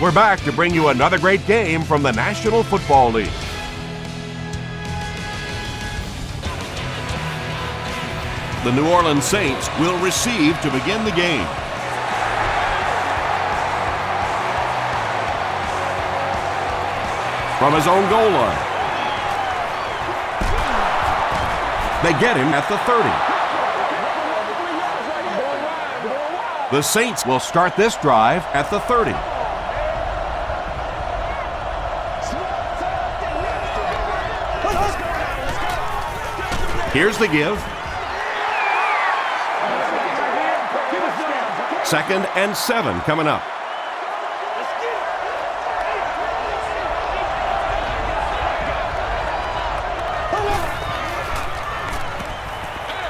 We're back to bring you another great game from the National Football League. The New Orleans Saints will receive to begin the game. From his own goal line. They get him at the 30. The Saints will start this drive at the 30. Here's the give. 2nd and 7 coming up.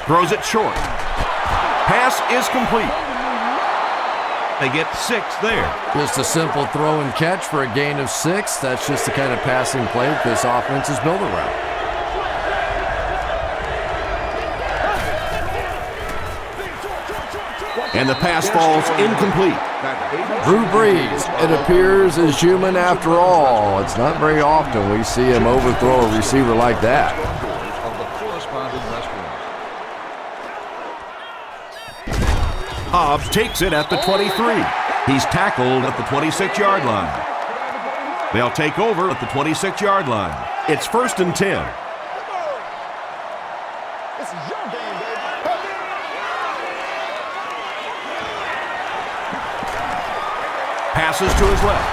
Throws it short. Pass is complete. They get 6 there. Just a simple throw and catch for a gain of 6. That's just the kind of passing play that this offense is built around. And the pass falls incomplete. Drew Brees, it appears, is human after all. It's not very often we see him overthrow a receiver like that. Hobbs takes it at the 23. He's tackled at the 26-yard line. They'll take over at the 26-yard line. It's 1st and 10. Passes to his left.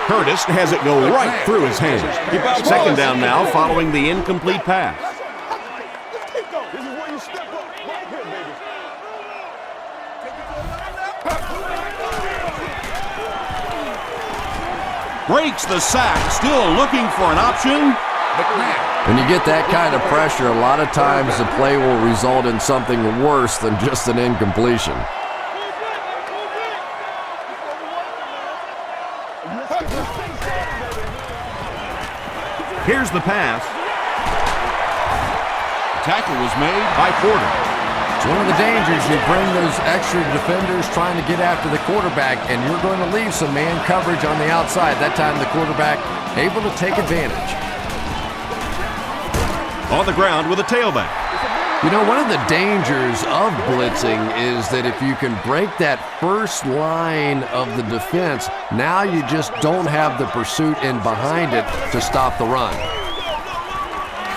Curtis has it go right through his hands. 2nd down now following the incomplete pass. Breaks the sack, still looking for an option. When you get that kind of pressure, a lot of times the play will result in something worse than just an incompletion. Here's the pass. The tackle was made by Porter. It's one of the dangers. You bring those extra defenders trying to get after the quarterback, and you're going to leave some man coverage on the outside. That time the quarterback able to take advantage. On the ground with a tailback. You know, one of the dangers of blitzing is that if you can break that first line of the defense, now you just don't have the pursuit in behind it to stop the run.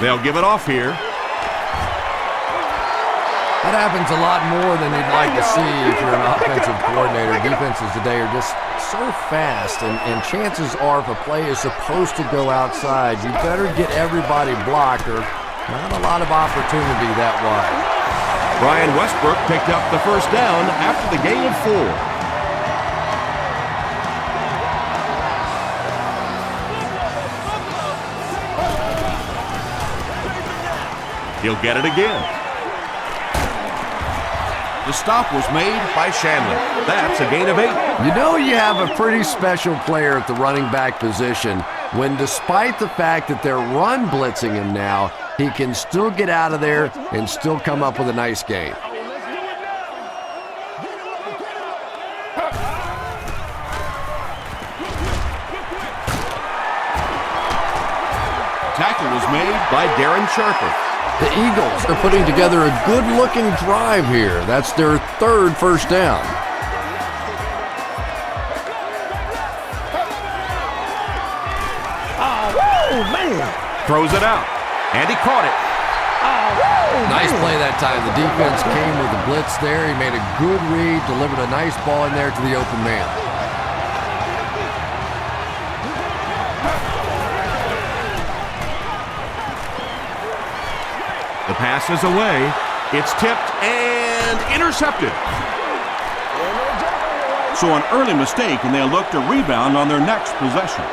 They'll give it off here. That happens a lot more than you'd like to see if you're an offensive coordinator. Defenses today are just so fast, and chances are if a play is supposed to go outside, you better get everybody blocked or not a lot of opportunity that wide. Brian Westbrook picked up the 1st down after the gain of 4. He'll get it again. The stop was made by Shanley. That's a gain of 8. You know you have a pretty special player at the running back position when, despite the fact that they're run blitzing him now, he can still get out of there and still come up with a nice gain. Tackle was made by Darren Sharper. The Eagles are putting together a good-looking drive here. That's their 3rd first down. Oh, man. Throws it out, and he caught it. Nice play that time. The defense came with the blitz there. He made a good read, delivered a nice ball in there to the open man. The pass is away. It's tipped and intercepted. So an early mistake, and they'll look to rebound on their next possession.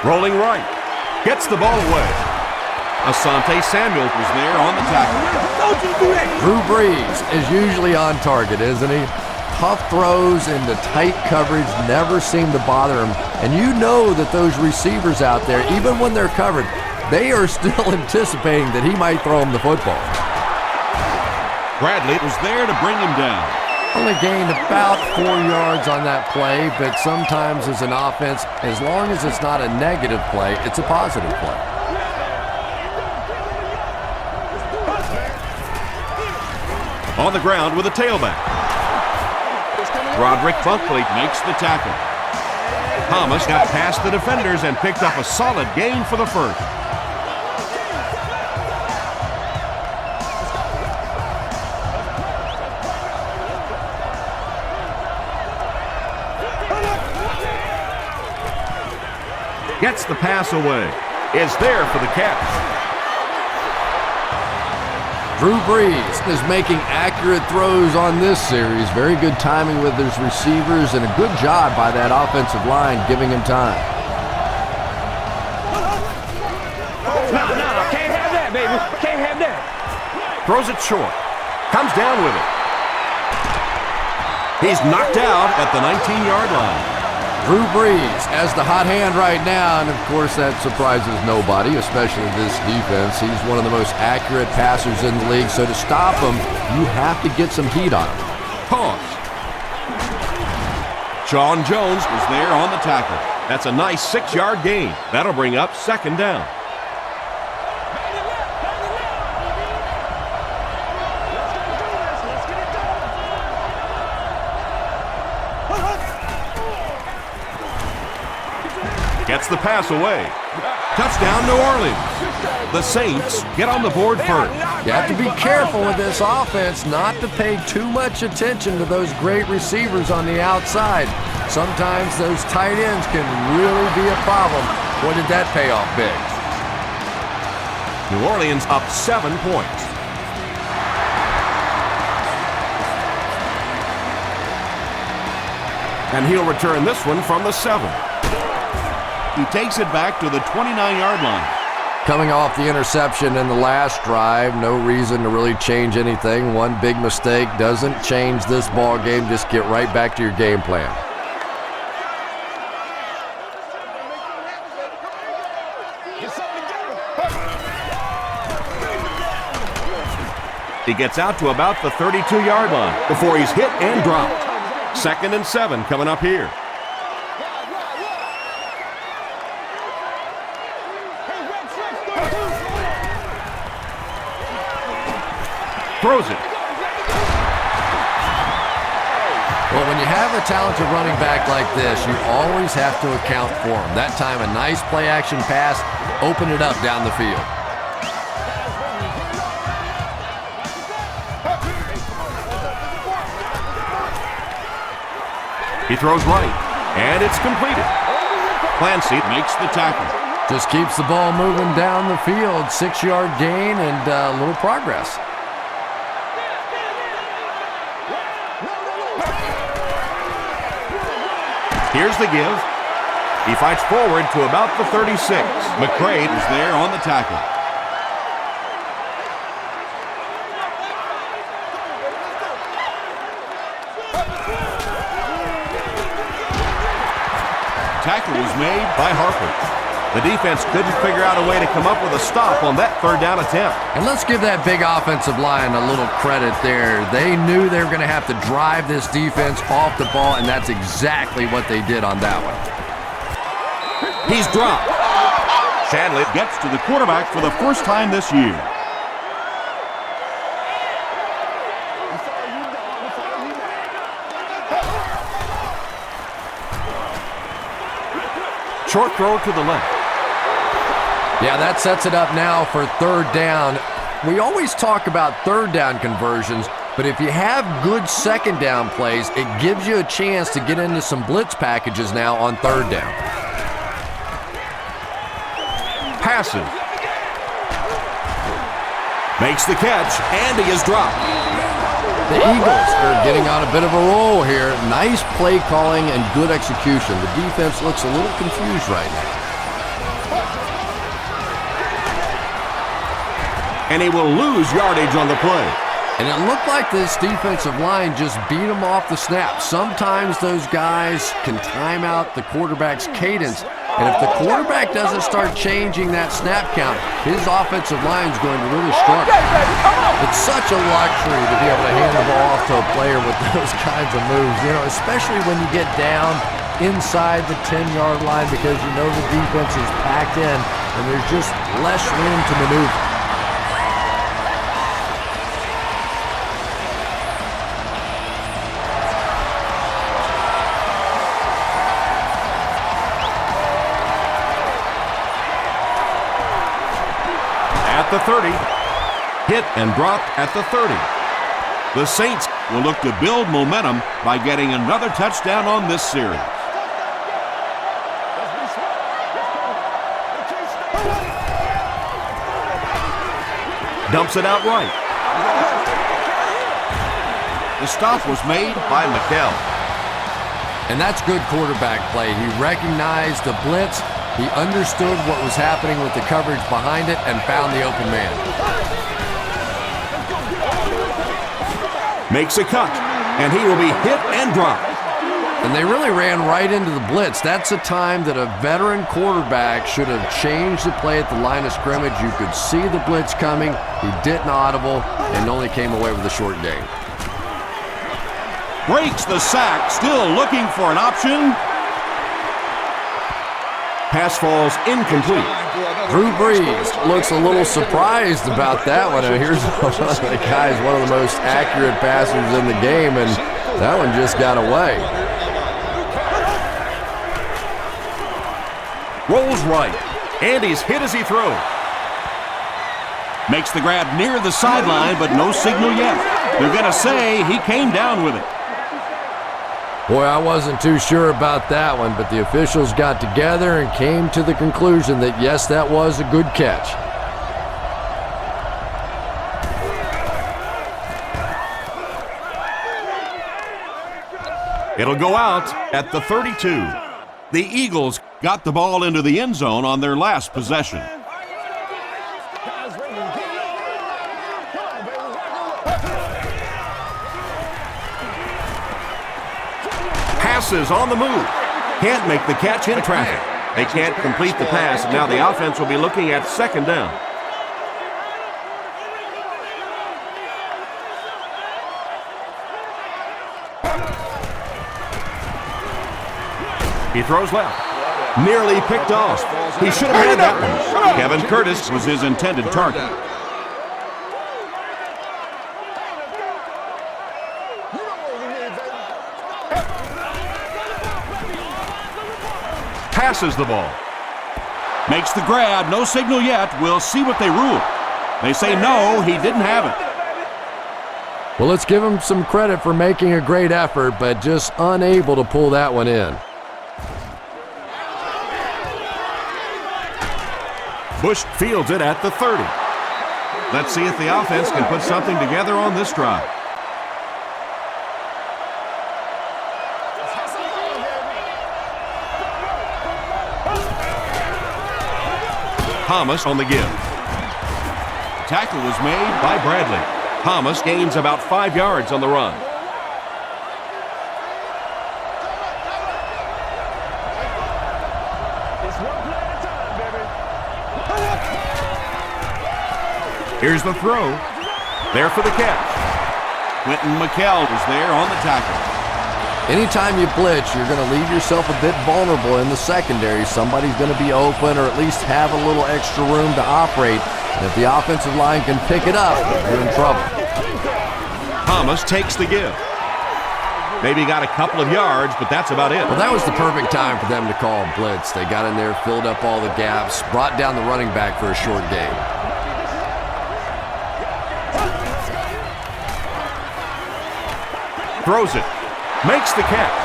Rolling right. Gets the ball away. Asante Samuel was there on the tackle. Don't you do that. Drew Brees is usually on target, isn't he? tough throws into tight coverage never seem to bother him. And you know that those receivers out there, even when they're covered, they are still anticipating that he might throw him the football. Bradley was there to bring him down. Only gained about 4 yards on that play, but sometimes as an offense, as long as it's not a negative play, it's a positive play. On the ground with a tailback. Roderick Bunkley makes the tackle. Thomas got past the defenders and picked up a solid gain for the first. Gets the pass away. Is there for the catch. Drew Brees is making accurate throws on this series. Very good timing with his receivers and a good job by that offensive line giving him time. No, can't have that, baby. Can't have that. Throws it short. Comes down with it. He's knocked out at the 19-yard line. Drew Brees has the hot hand right now, and of course that surprises nobody, especially this defense. He's one of the most accurate passers in the league, so to stop him, you have to get some heat on him. Pause. Sean Jones was there on the tackle. That's a nice 6-yard gain. That'll bring up second down. Gets the pass away. Touchdown, New Orleans. The Saints get on the board first. You have to be careful with this offense not to pay too much attention to those great receivers on the outside. Sometimes those tight ends can really be a problem. Boy, did that pay off big. New Orleans up 7 points. And he'll return this one from the 7. He takes it back to the 29-yard line. Coming off the interception in the last drive, no reason to really change anything. One big mistake doesn't change this ball game. Just get right back to your game plan. He gets out to about the 32-yard line before he's hit and dropped. 2nd and 7 coming up here. Throws it. Well, when you have a talented running back like this, you always have to account for him. That time, a nice play-action pass opened it up down the field. He throws right, and it's completed. Clancy makes the tackle. Just keeps the ball moving down the field. 6-yard gain and a little progress. Here's the give. He fights forward to about the 36. McCray is there on the tackle. Tackle was made by Harper. The defense couldn't figure out a way to come up with a stop on that 3rd down attempt. And let's give that big offensive line a little credit there. They knew they were going to have to drive this defense off the ball, and that's exactly what they did on that one. He's dropped. Shanley gets to the quarterback for the first time this year. Short throw to the left. Yeah, that sets it up now for 3rd down. We always talk about 3rd down conversions, but if you have good 2nd down plays, it gives you a chance to get into some blitz packages now on 3rd down. Passes. Makes the catch, and he is dropped. The Eagles are getting on a bit of a roll here. Nice play calling and good execution. The defense looks a little confused right now. And he will lose yardage on the play. And it looked like this defensive line just beat them off the snap. Sometimes those guys can time out the quarterback's cadence. And if the quarterback doesn't start changing that snap count, his offensive line is going to really struggle. It's such a luxury to be able to hand the ball off to a player with those kinds of moves, especially when you get down inside the 10-yard line because you know the defense is packed in and there's just less room to maneuver. At the 30, hit and dropped at the 30. The Saints will look to build momentum by getting another touchdown on this series. Dumps it out right. The stop was made by McKell. And that's good quarterback play. He recognized the blitz. He understood what was happening with the coverage behind it and found the open man. Makes a cut, and he will be hit and dropped. And they really ran right into the blitz. That's a time that a veteran quarterback should have changed the play at the line of scrimmage. You could see the blitz coming. He didn't audible and only came away with a short gain. Breaks the sack, still looking for an option. Pass falls incomplete. Drew Brees looks a little surprised about that one. And here's one of the guys, one of the most accurate passers in the game, and that one just got away. Rolls right, and he's hit as he throws. Makes the grab near the sideline, but no signal yet. They're going to say he came down with it. Boy, I wasn't too sure about that one, but the officials got together and came to the conclusion that, yes, that was a good catch. It'll go out at the 32. The Eagles got the ball into the end zone on their last possession. Passes on the move. Can't make the catch in traffic. They can't complete the pass, and now the offense will be looking at second down. He throws left. Nearly picked off. He should have had that one. Kevin Curtis was his intended target. Passes the ball. Makes the grab. No signal yet. We'll see what they rule. They say no, he didn't have it. Well, let's give him some credit for making a great effort, but just unable to pull that one in. Bush fields it at the 30. Let's see if the offense can put something together on this drive. Thomas on the give. Tackle was made by Bradley. Thomas gains about 5 yards on the run. Here's the throw. There for the catch. Quentin McKell was there on the tackle. Anytime you blitz, you're going to leave yourself a bit vulnerable in the secondary. Somebody's going to be open or at least have a little extra room to operate. And if the offensive line can pick it up, you're in trouble. Thomas takes the give. Maybe got a couple of yards, but that's about it. Well, that was the perfect time for them to call a blitz. They got in there, filled up all the gaps, brought down the running back for a short gain. Throws it. Makes the catch.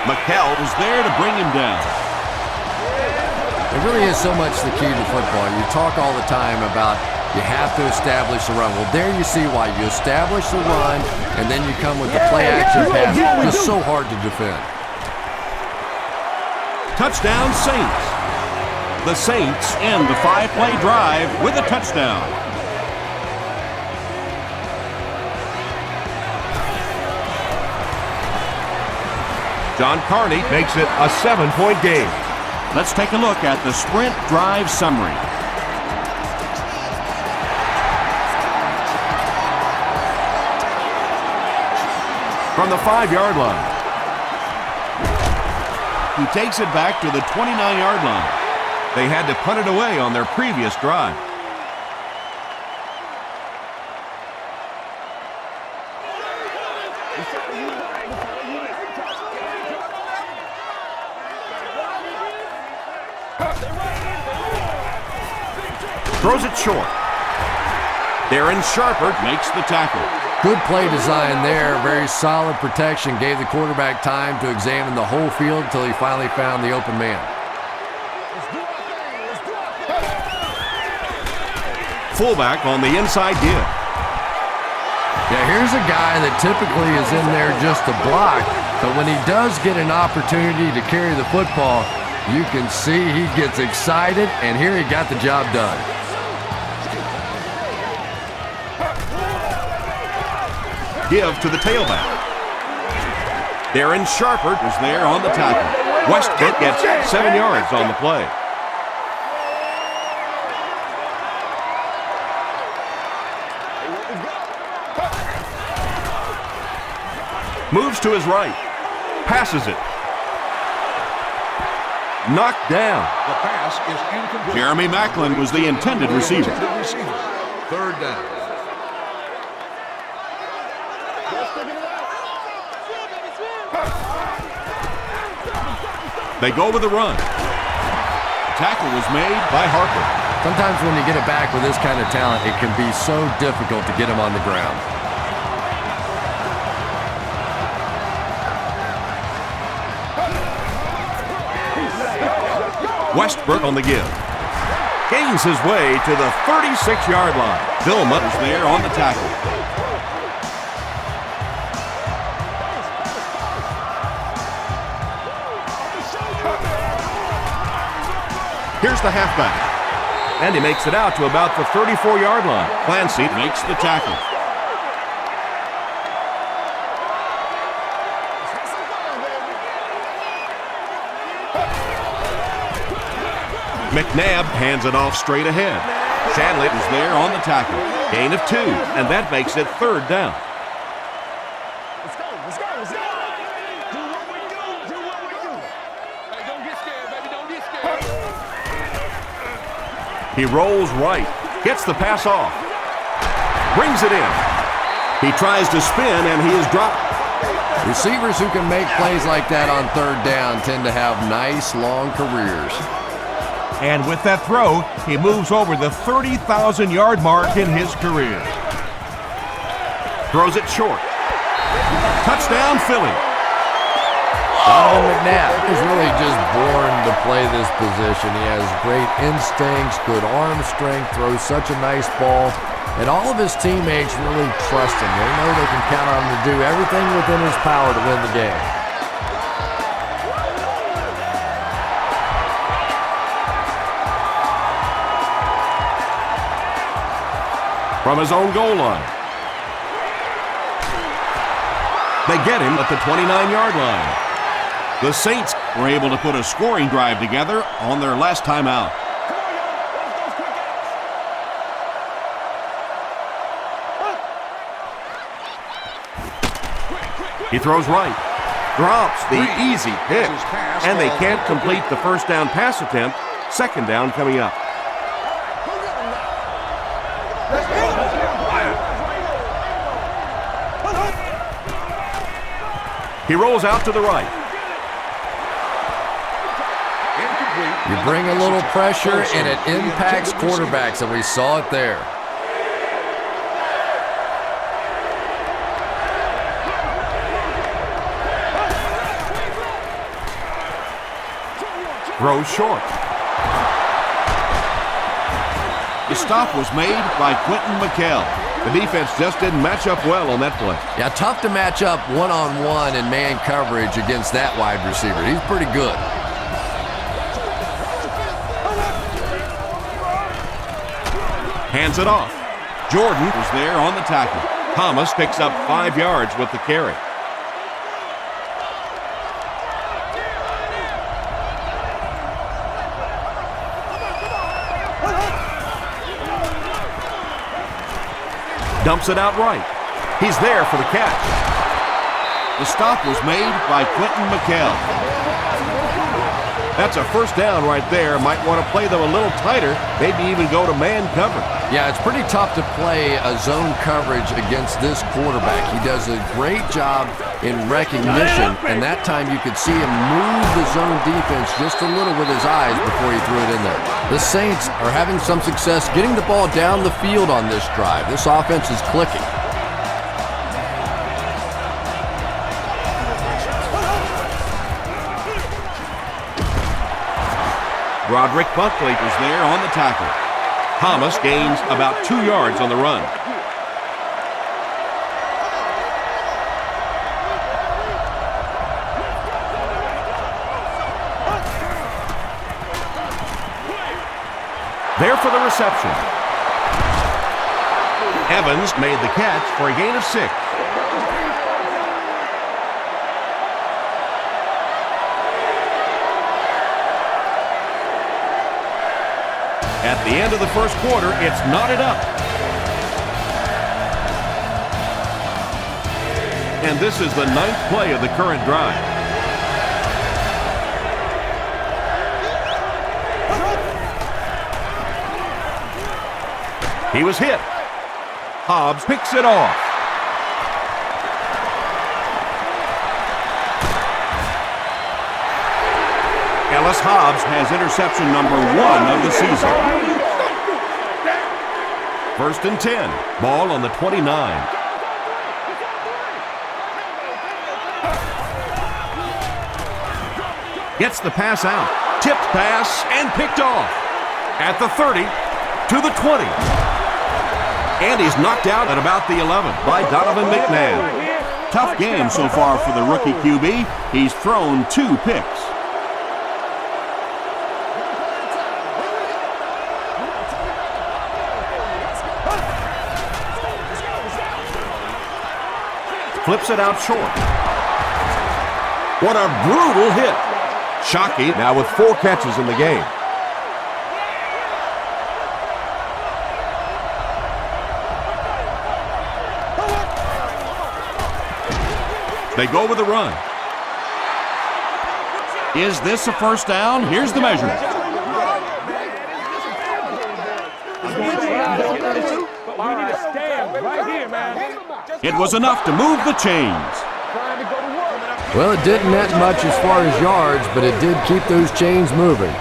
McKell was there to bring him down. It really is so much the key to football. You talk all the time about you have to establish the run. Well, there you see why. You establish the run, and then you come with the play-action pass. It's so hard to defend. Touchdown, Saints. The Saints end the 5-play drive with a touchdown. John Carney makes it a 7-point game. Let's take a look at the sprint drive summary. From the 5-yard line, he takes it back to the 29-yard line. They had to punt it away on their previous drive. Throws it short. Darren Sharper makes the tackle. Good play design there. Very solid protection. Gave the quarterback time to examine the whole field until he finally found the open man. Fullback on the inside give. Yeah, here's a guy that typically is in there just to block, but when he does get an opportunity to carry the football, you can see he gets excited, and here he got the job done. Give to the tailback. Darren Sharper is there on the tackle. Westbrook gets 7 yards on the play. Moves to his right. Passes it. Knocked down. The pass is incomplete. Jeremy Macklin was the intended receiver. Third down. They go with the run. The tackle was made by Harper. Sometimes when you get it back with this kind of talent, it can be so difficult to get him on the ground. Westbrook on the give. Gains his way to the 36-yard line. Vilma is there on the tackle. Here's the halfback. And he makes it out to about the 34-yard line. Clancy makes the tackle. McNabb hands it off straight ahead. Shadlett is there on the tackle. Gain of 2, and that makes it third down. Let's go. Do what we do. Hey, don't get scared, baby. Don't get scared. He rolls right, gets the pass off, brings it in. He tries to spin, and he is dropped. Receivers who can make plays like that on third down tend to have nice, long careers. And with that throw, he moves over the 30,000-yard mark in his career. Throws it short. Touchdown, Philly. Donovan McNabb is really just born to play this position. He has great instincts, good arm strength, throws such a nice ball, and all of his teammates really trust him. They know they can count on him to do everything within his power to win the game. From his own goal line. They get him at the 29-yard line. The Saints were able to put a scoring drive together on their last time out. He throws right, drops the easy pick, and they can't complete the first down pass attempt. Second down coming up. He rolls out to the right. You bring a little pressure, and it impacts quarterbacks, and we saw it there. Throws short. The stop was made by Quentin McKell. The defense just didn't match up well on that play. Yeah, tough to match up one-on-one in man coverage against that wide receiver. He's pretty good. Hands it off. Jordan was there on the tackle. Thomas picks up 5 yards with the carry. Dumps it out right. He's there for the catch. The stop was made by Quentin McKell. That's a first down right there. Might want to play them a little tighter, maybe even go to man cover. Yeah, it's pretty tough to play a zone coverage against this quarterback. He does a great job in recognition, and that time you could see him move the zone defense just a little with his eyes before he threw it in there. The Saints are having some success getting the ball down the field on this drive. This offense is clicking. Roderick Buckley was there on the tackle. Thomas gains about 2 yards on the run. There for the reception. Evans made the catch for a gain of 6. At the end of the first quarter, it's knotted up. And this is the 9th play of the current drive. He was hit. Hobbs picks it off. Ellis Hobbs has interception number 1 of the season. 1st and 10. Ball on the 29. Gets the pass out. Tipped pass and picked off. At the 30 to the 20. And he's knocked out at about the 11 by Donovan McNabb. Tough game so far for the rookie QB. He's thrown 2 picks. Flips it out short. What a brutal hit. Shockey now with 4 catches in the game. They go with the run. Is this a first down? Here's the measurement. It was enough to move the chains. Well, it didn't net much as far as yards, but it did keep those chains moving.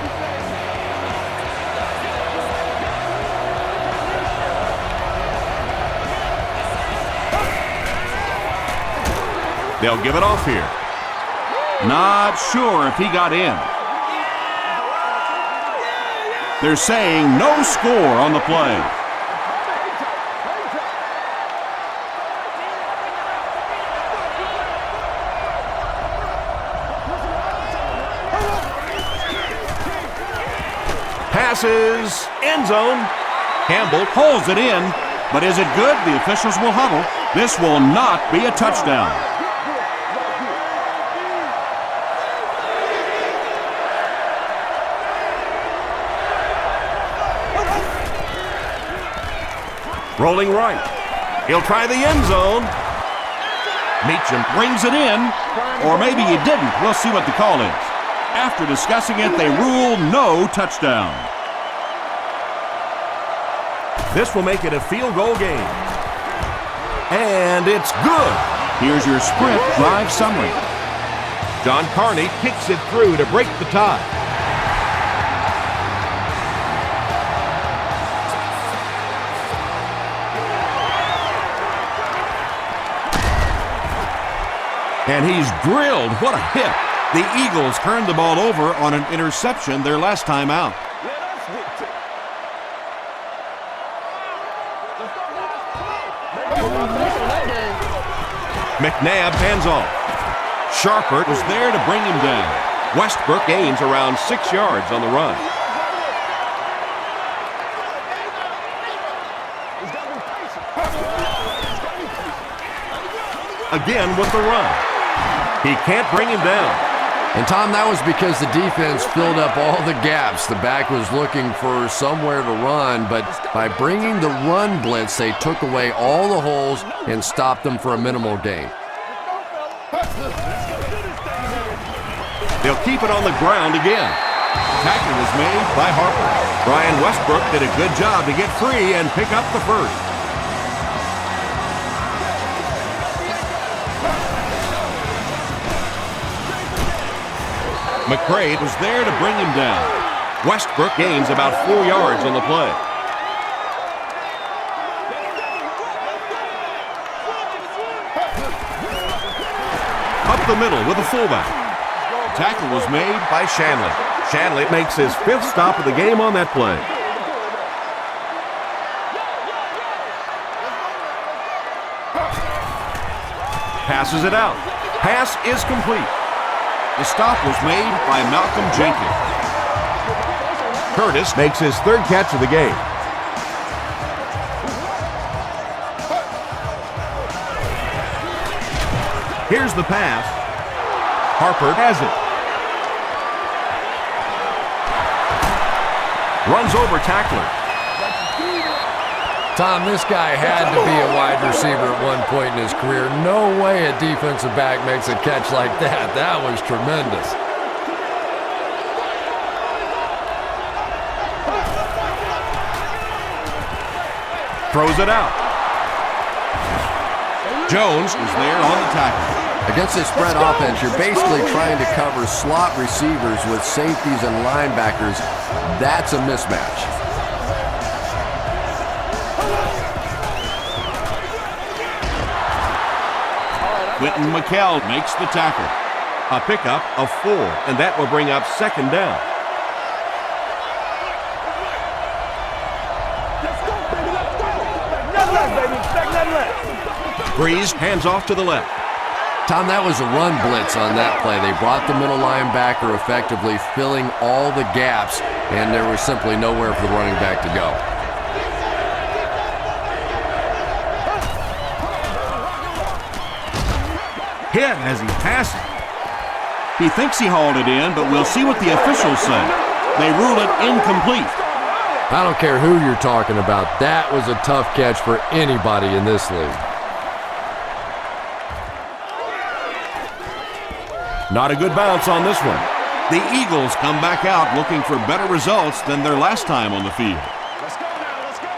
They'll give it off here. Not sure if he got in. They're saying no score on the play. Passes, end zone. Campbell pulls it in, but is it good? The officials will huddle. This will not be a touchdown. Rolling right. He'll try the end zone. Meacham brings it in, or maybe he didn't. We'll see what the call is. After discussing it, they rule no touchdown. This will make it a field goal game. And it's good. Here's your sprint drive summary. John Carney kicks it through to break the tie. And he's drilled. What a hit. The Eagles turned the ball over on an interception their last time out. McNabb hands off. Sharper was there to bring him down. Westbrook gains around 6 yards on the run. Again with the run. He can't bring him down. And, Tom, that was because the defense filled up all the gaps. The back was looking for somewhere to run, but by bringing the run blitz, they took away all the holes and stopped them for a minimal gain. They'll keep it on the ground again. Tackle was made by Harper. Brian Westbrook did a good job to get free and pick up the first. McCray was there to bring him down. Westbrook gains about 4 yards on the play. Up the middle with a fullback. Tackle was made by Shanley. Shanley makes his 5th stop of the game on that play. Passes it out. Pass is complete. The stop was made by Malcolm Jenkins. Curtis makes his 3rd catch of the game. Here's the pass. Harper has it. Runs over tackler. Tom, this guy had to be a wide receiver at one point in his career. No way a defensive back makes a catch like that. That was tremendous. Throws it out. Jones is there on the tackle. Against a spread offense, you're basically trying to cover slot receivers with safeties and linebackers. That's a mismatch. Quentin McKell makes the tackle. A pickup of 4, and that will bring up 2nd down. Breeze hands off to the left. Tom, that was a run blitz on that play. They brought the middle linebacker effectively filling all the gaps, and there was simply nowhere for the running back to go. Hit as he passes. He thinks he hauled it in, but we'll see what the officials say. They rule it incomplete. I don't care who you're talking about. That was a tough catch for anybody in this league. Not a good bounce on this one. The Eagles come back out looking for better results than their last time on the field. Let's go now, let's go.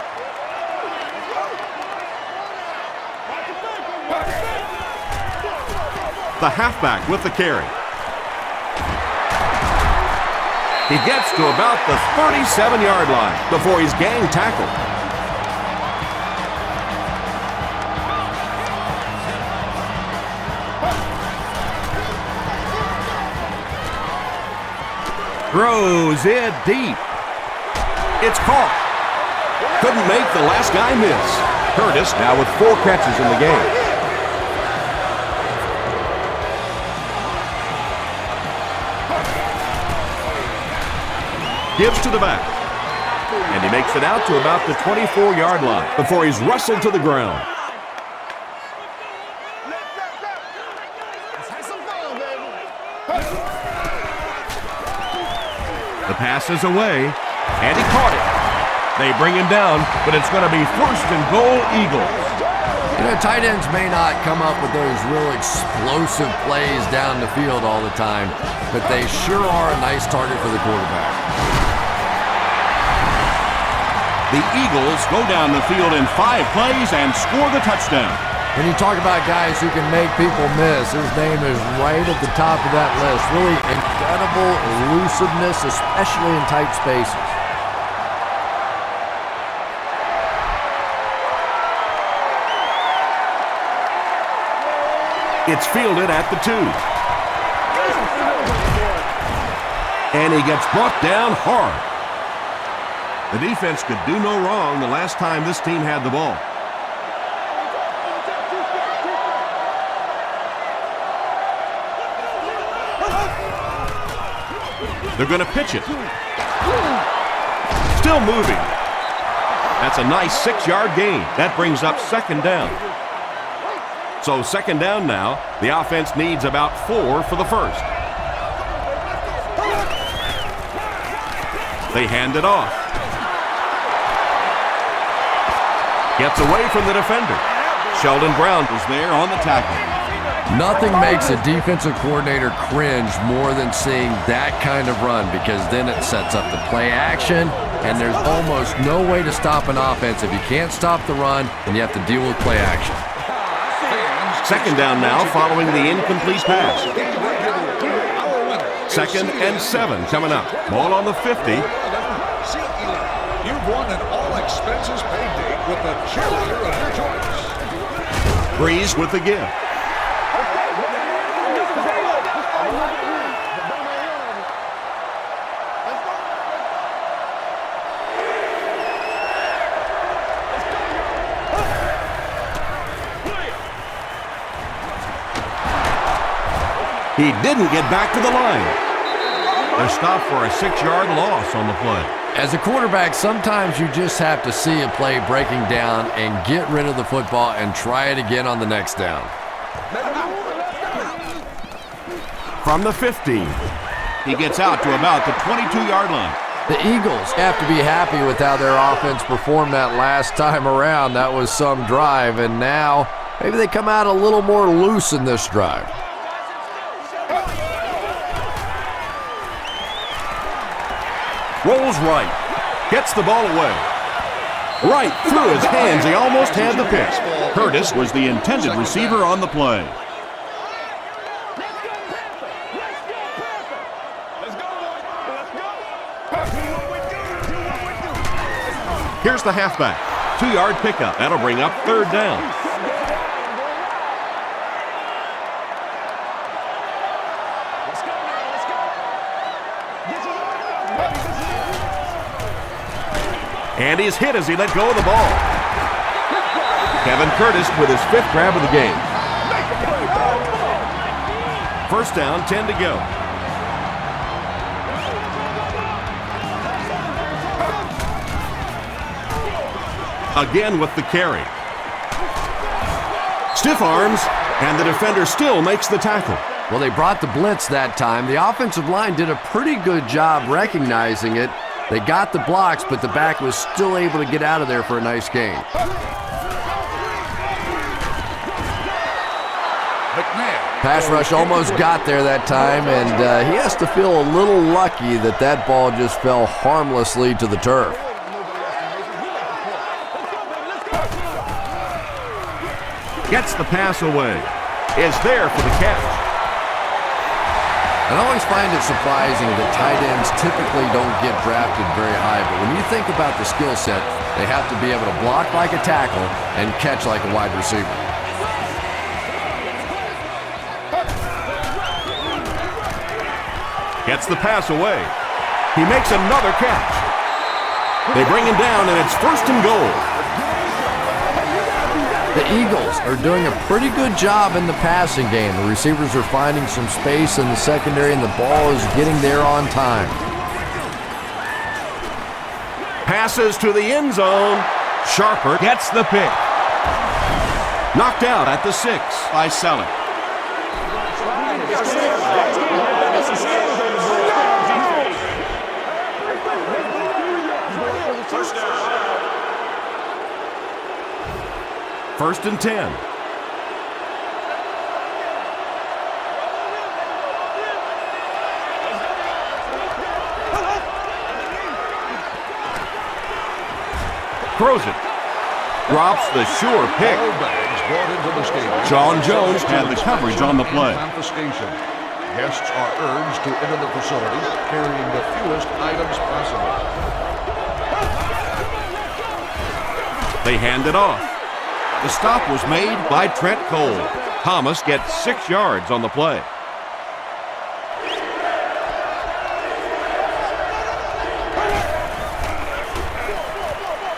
The halfback with the carry. He gets to about the 37-yard line before he's gang tackled. Throws it deep. It's caught. Couldn't make the last guy miss. Curtis now with 4 catches in the game. Gives to the back. And he makes it out to about the 24-yard line before he's wrestled to the ground. The pass is away, and he caught it. They bring him down, but it's going to be 1st and goal, Eagles. You know, tight ends may not come up with those real explosive plays down the field all the time, but they sure are a nice target for the quarterback. The Eagles go down the field in 5 plays and score the touchdown. When you talk about guys who can make people miss, his name is right at the top of that list. Really incredible elusiveness, especially in tight spaces. It's fielded at the 2. And he gets brought down hard. The defense could do no wrong the last time this team had the ball. They're going to pitch it. Still moving. That's a nice 6-yard gain. That brings up 2nd down. So 2nd down now. The offense needs about 4 for the first. They hand it off. Gets away from the defender. Sheldon Brown was there on the tackle. Nothing makes a defensive coordinator cringe more than seeing that kind of run, because then it sets up the play action, and there's almost no way to stop an offense. If you can't stop the run, then you have to deal with play action. Second down now following the incomplete pass. 2nd and 7 coming up. Ball on the 50. You've won an all-expenses-paid date with the cheerleader of your choice. Breeze with the give. He didn't get back to the line. They're stopped for a 6-yard loss on the play. As a quarterback, sometimes you just have to see a play breaking down and get rid of the football and try it again on the next down. From the 15, he gets out to about the 22-yard line. The Eagles have to be happy with how their offense performed that last time around. That was some drive, and now maybe they come out a little more loose in this drive. Rolls right. Gets the ball away. Right through his hands. He almost had the pick. Curtis was the intended receiver on the play. Here's the halfback. 2-yard pickup. That'll bring up 3rd down. And he's hit as he let go of the ball. Kevin Curtis with his 5th grab of the game. First down, 10 to go. Again with the carry. Stiff arms, and the defender still makes the tackle. Well, they brought the blitz that time. The offensive line did a pretty good job recognizing it. They got the blocks, but the back was still able to get out of there for a nice gain. Pass rush almost got there that time, and he has to feel a little lucky that that ball just fell harmlessly to the turf. Gets the pass away. Is there for the catch. I always find it surprising that tight ends typically don't get drafted very high, but when you think about the skill set, they have to be able to block like a tackle and catch like a wide receiver. Gets the pass away. He makes another catch. They bring him down, and it's 1st and goal. The Eagles are doing a pretty good job in the passing game. The receivers are finding some space in the secondary, and the ball is getting there on time. Passes to the end zone. Sharper gets the pick. Knocked out at the 6 by Selleck. First and 10. Throws it. Drops the sure pick. Sean Jones had the coverage on the play. Guests are urged to enter the facility carrying the fewest items possible. They hand it off. The stop was made by Trent Cole. Thomas gets 6 yards on the play.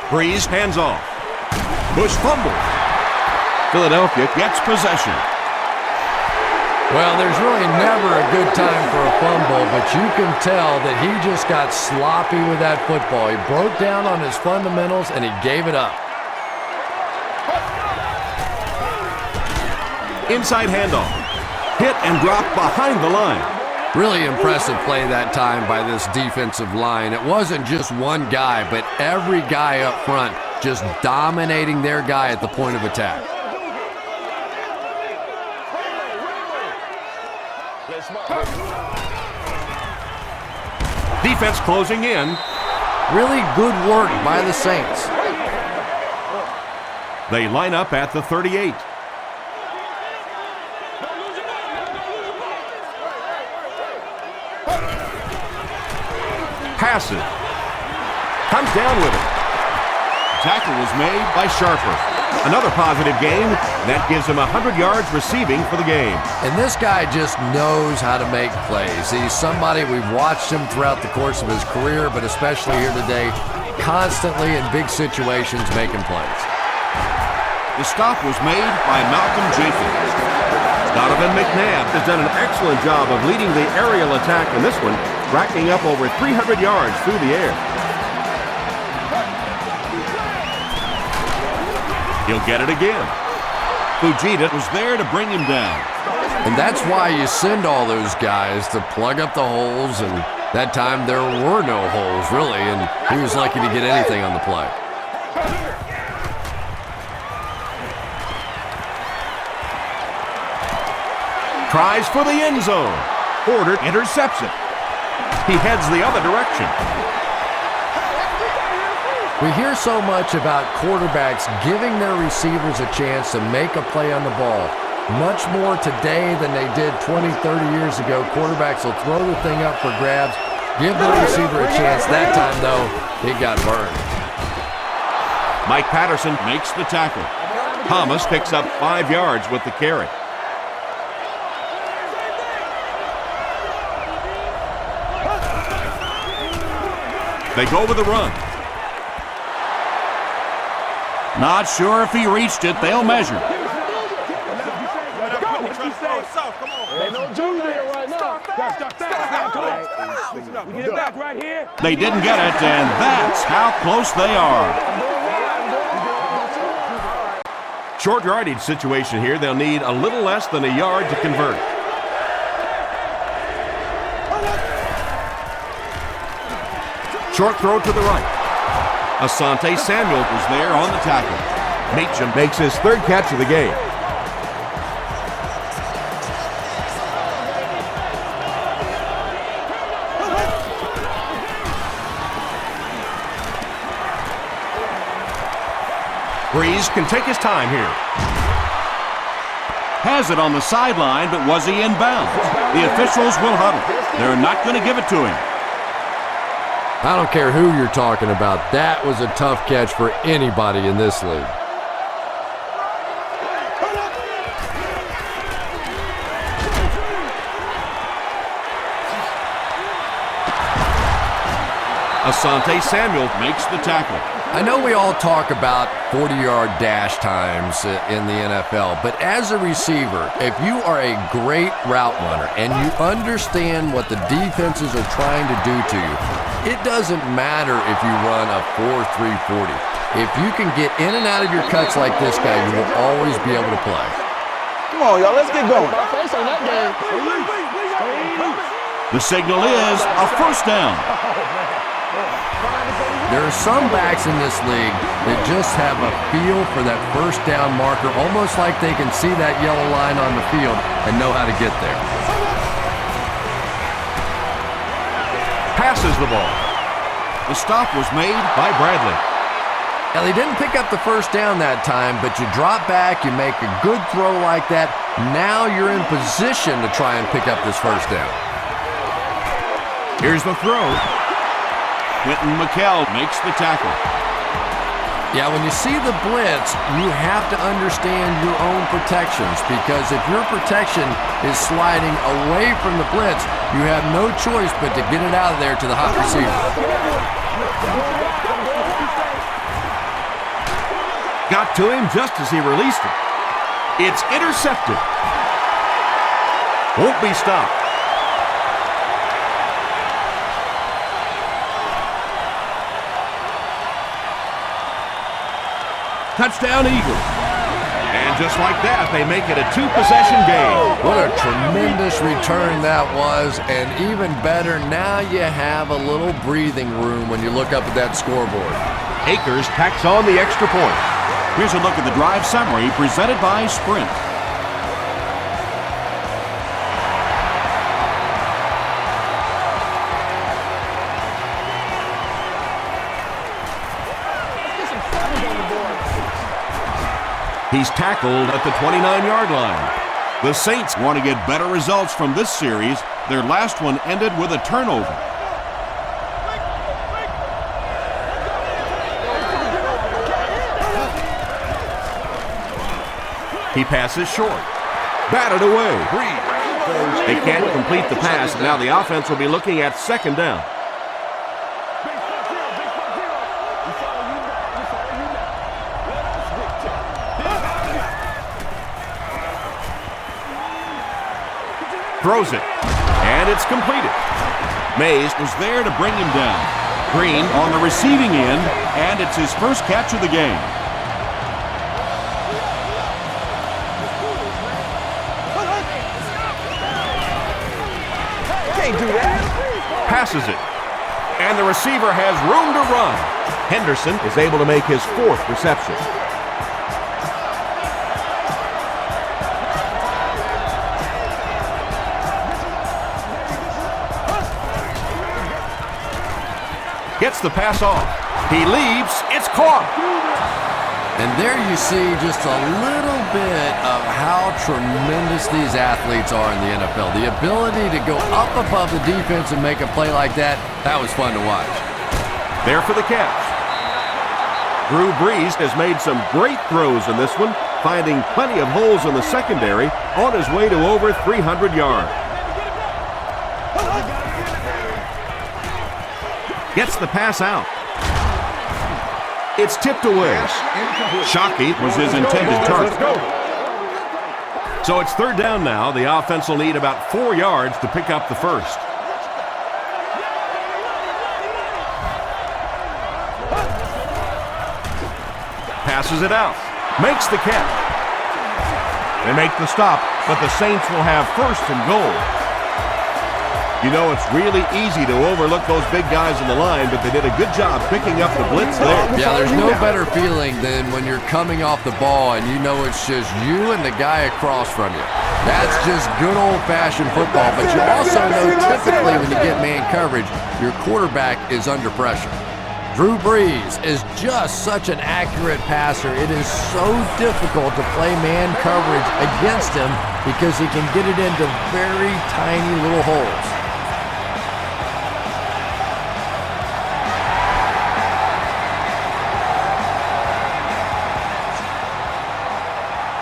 Breeze hands off. Bush fumbles. Philadelphia gets possession. Well, there's really never a good time for a fumble, but you can tell that he just got sloppy with that football. He broke down on his fundamentals, and he gave it up. Inside handoff. Hit and drop behind the line. Really impressive play that time by this defensive line. It wasn't just one guy, but every guy up front just dominating their guy at the point of attack. Defense closing in. Really good work by the Saints. They line up at the 38. Passes. Comes down with it. Tackle was made by Sharper. Another positive game. That gives him 100 yards receiving for the game. And this guy just knows how to make plays. He's somebody we've watched him throughout the course of his career, but especially here today, constantly in big situations making plays. The stop was made by Malcolm Jenkins. Donovan McNabb has done an excellent job of leading the aerial attack in this one, racking up over 300 yards through the air. He'll get it again. Fujita was there to bring him down. And that's why you send all those guys to plug up the holes, and that time there were no holes, really, and he was lucky to get anything on the play. Tries for the end zone. Porter intercepts it. He heads the other direction. We hear so much about quarterbacks giving their receivers a chance to make a play on the ball. Much more today than they did 20, 30 years ago. Quarterbacks will throw the thing up for grabs, give the receiver a chance. That time, though, he got burned. Mike Patterson makes the tackle. Thomas picks up 5 yards with the carry. They go with the run. Not sure if he reached it. They'll measure. They didn't get it, and that's how close they are. Short yardage situation here. They'll need a little less than a yard to convert. Short throw to the right. Asante Samuel was there on the tackle. Meacham makes his 3rd catch of the game. Breeze can take his time here. Has it on the sideline, but was he inbounds? The officials will huddle. They're not going to give it to him. I don't care who you're talking about. That was a tough catch for anybody in this league. Asante Samuel makes the tackle. I know we all talk about 40-yard dash times in the NFL, but as a receiver, if you are a great route runner and you understand what the defenses are trying to do to you, it doesn't matter if you run a 4.340. If you can get in and out of your cuts like this guy, you will always be able to play. Come on, y'all, let's get going. The signal is a first down. There are some backs in this league that just have a feel for that first down marker, almost like they can see that yellow line on the field and know how to get there. Passes the ball. The stop was made by Bradley. Now, they didn't pick up the first down that time, but you drop back, you make a good throw like that. Now you're in position to try and pick up this first down. Here's the throw. Quentin McKell makes the tackle. Yeah, when you see the blitz, you have to understand your own protections, because if your protection is sliding away from the blitz, you have no choice but to get it out of there to the hot receiver. Got to him just as he released it. It's intercepted. Won't be stopped. Touchdown Eagles. And And just like that, they make it a 2-possession game. What a tremendous return that was, and even better, now you have a little breathing room when you look up at that scoreboard. Akers tacks on the extra point. Here's a look at the drive summary presented by Sprint. He's tackled at the 29-yard line. The Saints want to get better results from this series. Their last one ended with a turnover. He passes short. Batted away. They can't complete the pass. Now the offense will be looking at second down. Throws it, and it's completed. Mays was there to bring him down. Green on the receiving end, and it's his first catch of the game. Can't do that. Passes it, and the receiver has room to run. Henderson is able to make his 4th reception. Gets the pass off. He leaps. It's caught. And there you see just a little bit of how tremendous these athletes are in the NFL. The ability to go up above the defense and make a play like that, that was fun to watch. There for the catch. Drew Brees has made some great throws in this one, finding plenty of holes in the secondary on his way to over 300 yards. Gets the pass out. It's tipped away. Shockey was his intended target. So it's 3rd down now. The offense will need about 4 yards to pick up the first. Passes it out. Makes the catch. They make the stop, but the Saints will have 1st and goal. You know, it's really easy to overlook those big guys in the line, but they did a good job picking up the blitz there. Yeah, there's no better feeling than when you're coming off the ball and you know it's just you and the guy across from you. That's just good old-fashioned football, but you also know typically when you get man coverage, your quarterback is under pressure. Drew Brees is just such an accurate passer. It is so difficult to play man coverage against him because he can get it into very tiny little holes.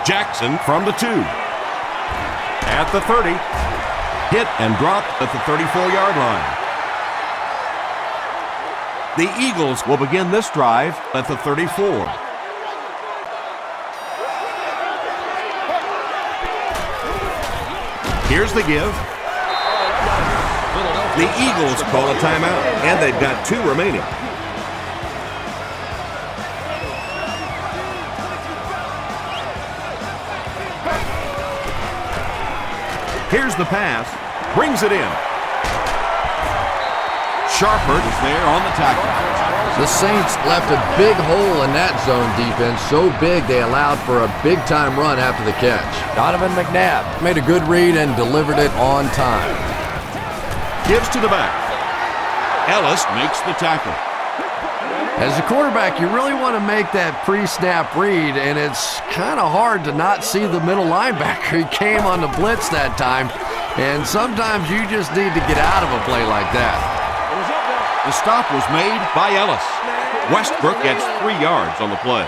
Jackson from the 2. At the 30. Hit and dropped at the 34-yard line. The Eagles will begin this drive at the 34. Here's the give. The Eagles call a timeout, and they've got 2 remaining. Here's the pass. Brings it in. Sharpert is there on the tackle. The Saints left a big hole in that zone defense, so big they allowed for a big-time run after the catch. Donovan McNabb made a good read and delivered it on time. Gives to the back. Ellis makes the tackle. As a quarterback, you really want to make that pre-snap read, and it's kind of hard to not see the middle linebacker. He came on the blitz that time, and sometimes you just need to get out of a play like that. The stop was made by Ellis. Westbrook gets 3 yards on the play.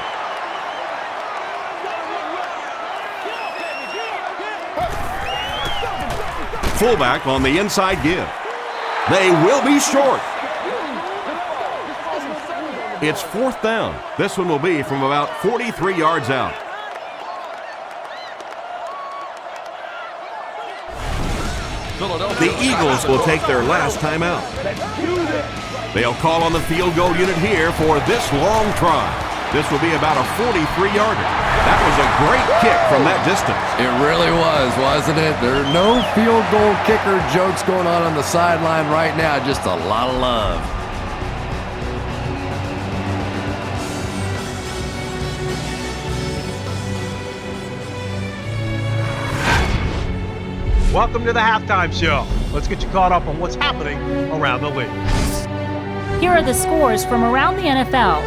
Fullback on the inside give. They will be short. It's 4th down. This one will be from about 43 yards out. The Eagles will take their last timeout. They'll call on the field goal unit here for this long try. This will be about a 43-yarder. That was a great kick from that distance. It really was, wasn't it? There are no field goal kicker jokes going on the sideline right now. Just a lot of love. Welcome to the halftime show. Let's get you caught up on what's happening around the league. Here are the scores from around the NFL.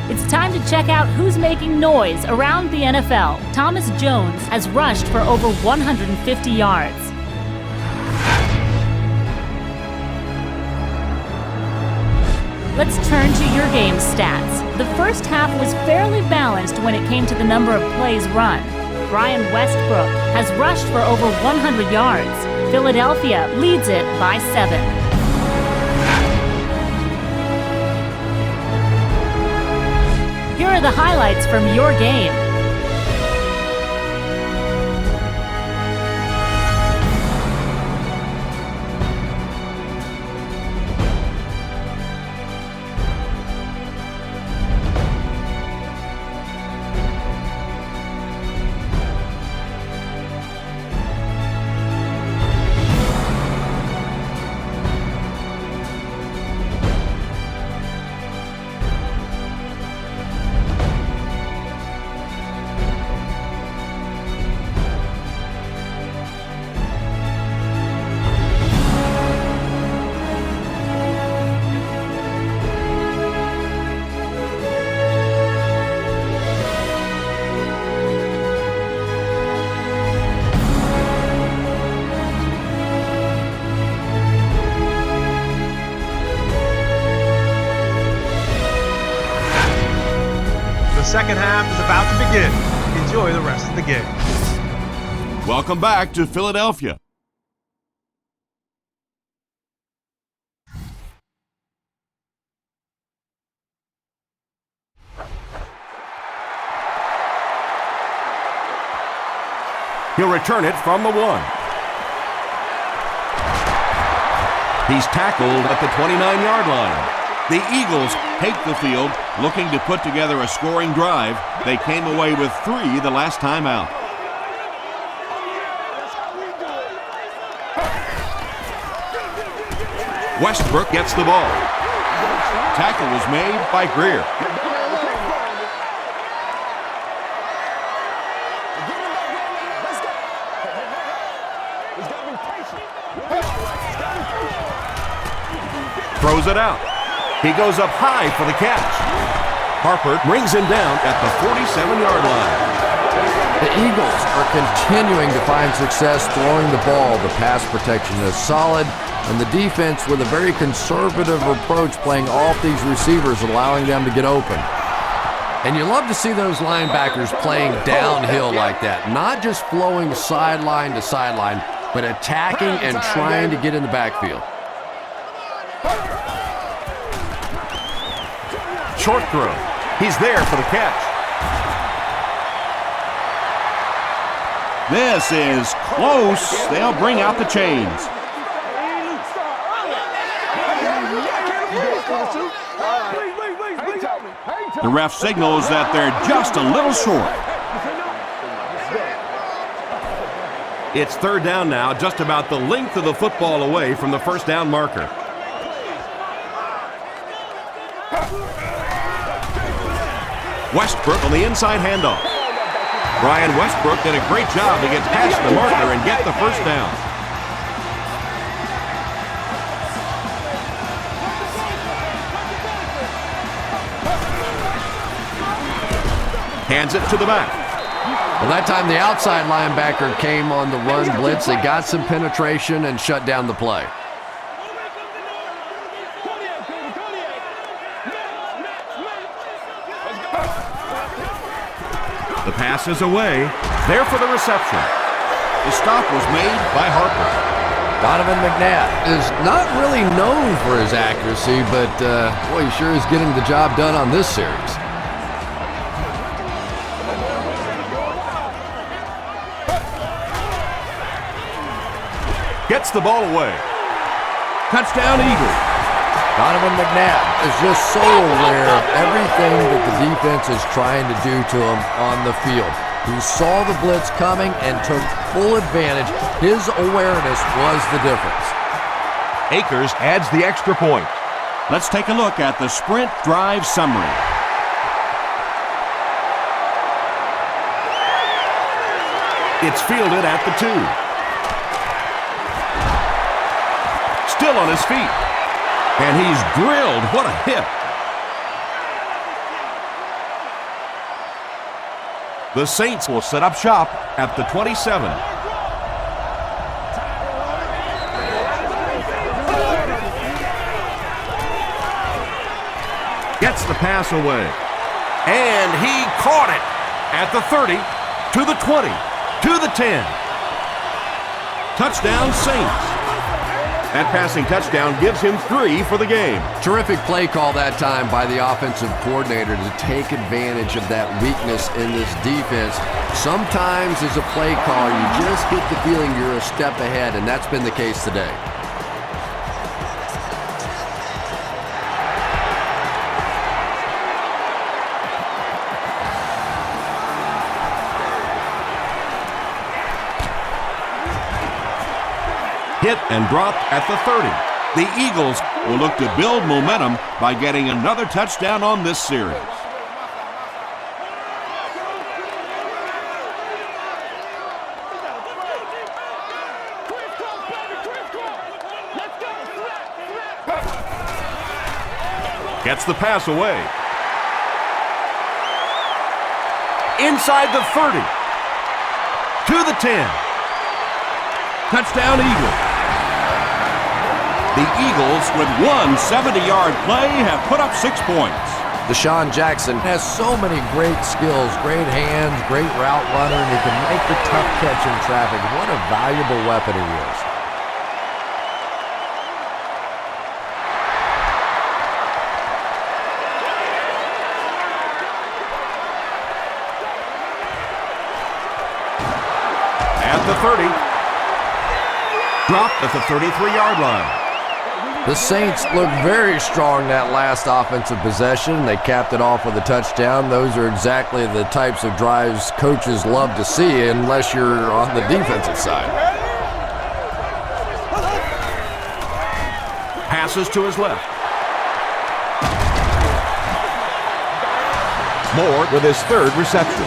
It's time to check out who's making noise around the NFL. Thomas Jones has rushed for over 150 yards. Let's turn to your game stats. The first half was fairly balanced when it came to the number of plays run. Brian Westbrook has rushed for over 100 yards. Philadelphia leads it by 7. Here are the highlights from your game. Second half is about to begin. Enjoy the rest of the game. Welcome back to Philadelphia. He'll return it from the 1. He's tackled at the 29-yard line. The Eagles take the field, looking to put together a scoring drive. They came away with 3 the last time out. Westbrook gets the ball. Tackle was made by Greer. Throws it out. He goes up high for the catch. Harper brings him down at the 47-yard line. The Eagles are continuing to find success throwing the ball. The pass protection is solid, and the defense with a very conservative approach playing off these receivers, allowing them to get open. And you love to see those linebackers playing downhill like that, not just flowing sideline to sideline, but attacking and trying to get in the backfield. Short throw. He's there for the catch. This is close. They'll bring out the chains. The ref signals that they're just a little short. It's third down now, just about the length of the football away from the first down marker. Westbrook on the inside handoff. Brian Westbrook did a great job to get past the marker and get the first down. Hands it to the back. Well, that time the outside linebacker came on the run blitz. They got some penetration and shut down the play. The pass is away. There for the reception. The stop was made by Harper. Donovan McNabb is not really known for his accuracy, but boy, he sure is getting the job done on this series. Gets the ball away. Touchdown, Eagles. Donovan McNabb is just so aware of everything that the defense is trying to do to him on the field. He saw the blitz coming and took full advantage. His awareness was the difference. Akers adds the extra point. Let's take a look at the sprint drive summary. It's fielded at the 2. Still on his feet. And he's drilled. What a hit. The Saints will set up shop at the 27. Gets the pass away. And he caught it at the 30, to the 20, to the 10. Touchdown, Saints. That passing touchdown gives him 3 for the game. Terrific play call that time by the offensive coordinator to take advantage of that weakness in this defense. Sometimes as a play caller, you just get the feeling you're a step ahead, and that's been the case today. Hit and dropped at the 30. The Eagles will look to build momentum by getting another touchdown on this series. Gets the pass away. Inside the 30. To the 10. Touchdown, Eagles. The Eagles, with one 70-yard play, have put up 6 points. Deshaun Jackson has so many great skills, great hands, great route runner, and he can make the tough catch in traffic. What a valuable weapon he is. At the 30. Dropped at the 33-yard line. The Saints look very strong that last offensive possession. They capped it off with a touchdown. Those are exactly the types of drives coaches love to see unless you're on the defensive side. Passes to his left. Moore with his 3rd reception.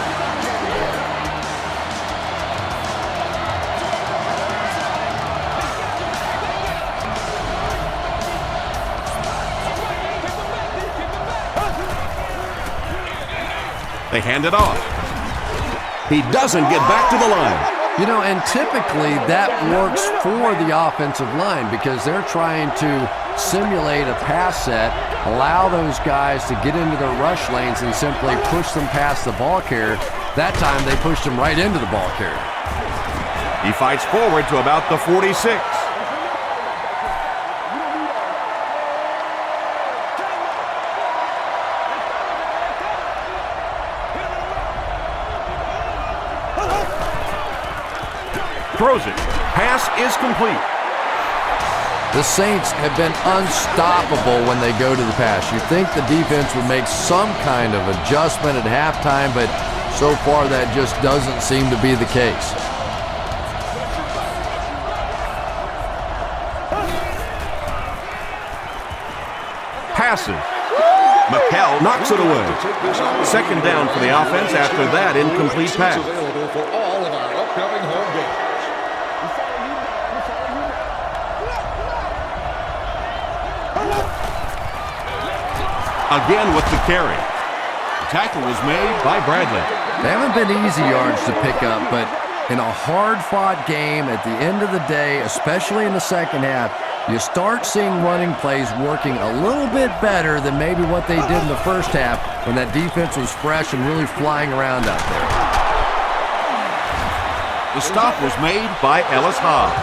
They hand it off. He doesn't get back to the line. You know, and typically that works for the offensive line because they're trying to simulate a pass set, allow those guys to get into their rush lanes and simply push them past the ball carrier. That time they pushed him right into the ball carrier. He fights forward to about the 46. Throws it. Pass is complete. The Saints have been unstoppable when they go to the pass. You'd think the defense would make some kind of adjustment at halftime, but so far that just doesn't seem to be the case. Passes. McHale knocks it away. 2nd down for the offense after that incomplete pass. Available for all of our upcoming home games. Again with the carry. The tackle was made by Bradley. They haven't been easy yards to pick up, but in a hard-fought game at the end of the day, especially in the second half, you start seeing running plays working a little bit better than maybe what they did in the first half when that defense was fresh and really flying around out there. The stop was made by Ellis Hobbs.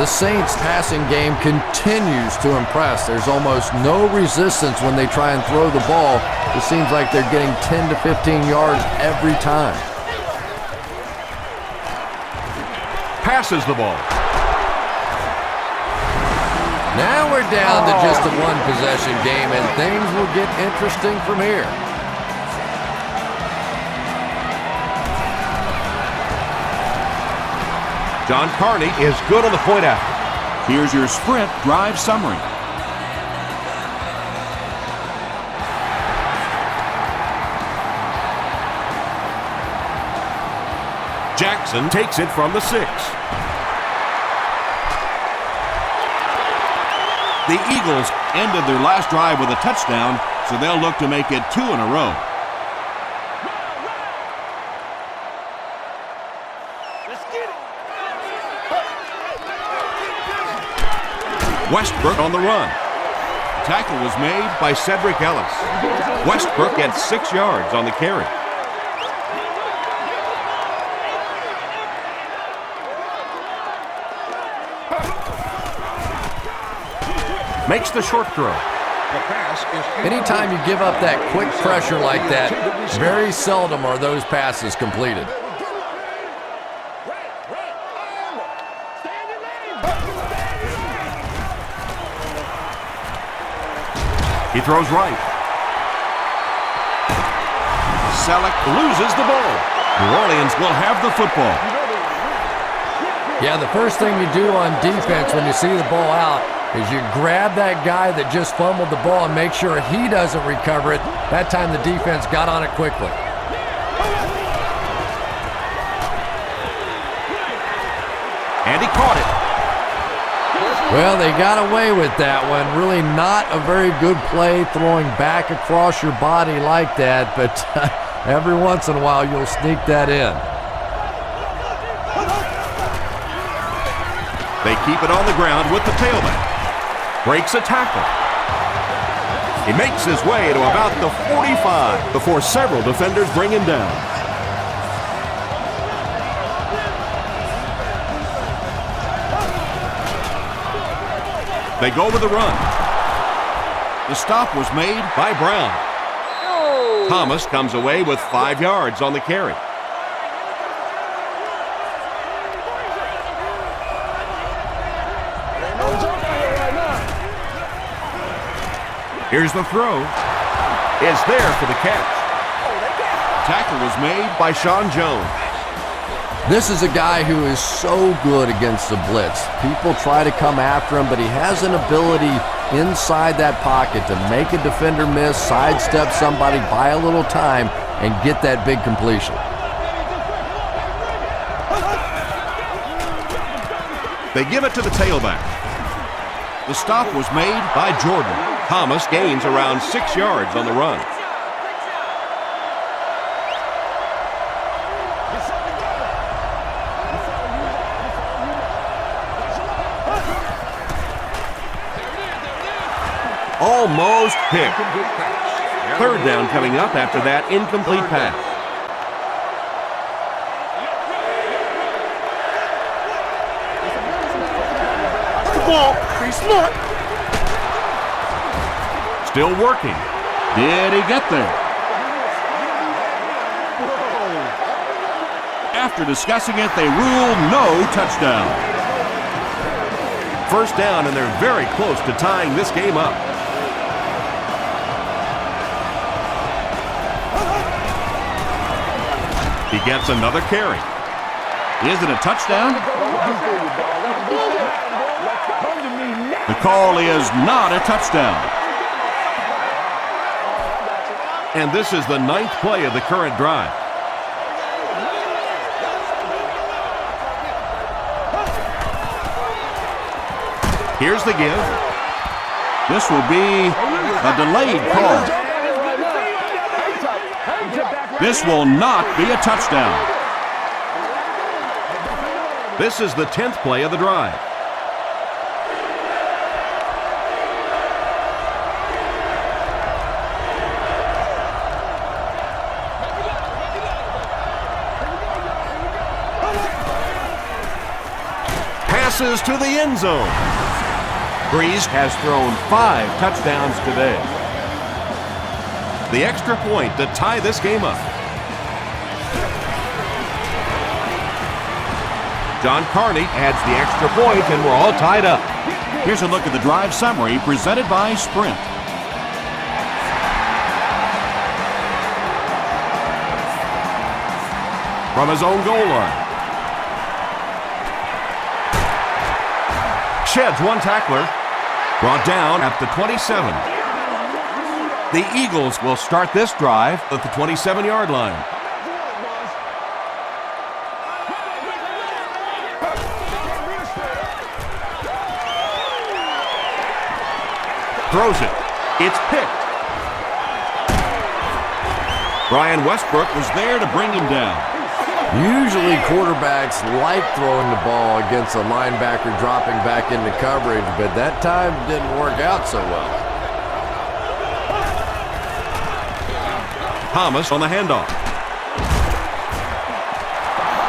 The Saints' passing game continues to impress. There's almost no resistance when they try and throw the ball. It seems like they're getting 10 to 15 yards every time. Passes the ball. Now we're down to just a one-possession game, and things will get interesting from here. John Carney is good on the point after. Here's your sprint drive summary. Jackson takes it from the 6. The Eagles ended their last drive with a touchdown, so they'll look to make it 2 in a row. Westbrook on the run. Tackle was made by Cedric Ellis. Westbrook gets 6 yards on the carry. Makes the short throw. Anytime you give up that quick pressure like that, very seldom are those passes completed. He throws right. Selleck loses the ball. New Orleans will have the football. Yeah, the first thing you do on defense when you see the ball out is you grab that guy that just fumbled the ball and make sure he doesn't recover it. That time the defense got on it quickly. And he caught it. Well, they got away with that one. Really not a very good play throwing back across your body like that, but every once in a while you'll sneak that in. They keep it on the ground with the tailback. Breaks a tackle. He makes his way to about the 45 before several defenders bring him down. They go with the run. The stop was made by Brown. Thomas comes away with 5 yards on the carry. Here's the throw. It's there for the catch. Tackle was made by Sean Jones. This is a guy who is so good against the blitz. People try to come after him, but he has an ability inside that pocket to make a defender miss, sidestep somebody, buy a little time, and get that big completion. They give it to the tailback. The stop was made by Jordan. Thomas gains around 6 yards on the run. Almost picked. Third down coming up after that incomplete pass. Ball, be smart. Still working. Did he get there? After discussing it, they ruled no touchdown. First down, and they're very close to tying this game up. He gets another carry. Is it a touchdown? The call is not a touchdown. And this is the 9th play of the current drive. Here's the give. This will be a delayed call. This will not be a touchdown. This is the 10th play of the drive. Passes to the end zone. Breeze has thrown 5 touchdowns today. The extra point to tie this game up. John Carney adds the extra point, and we're all tied up. Here's a look at the drive summary presented by Sprint. From his own goal line. Sheds one tackler. Brought down at the 27. The Eagles will start this drive at the 27-yard line. Throws it. It's picked. Brian Westbrook was there to bring him down. Usually quarterbacks like throwing the ball against a linebacker dropping back into coverage, but that time didn't work out so well. Thomas on the handoff.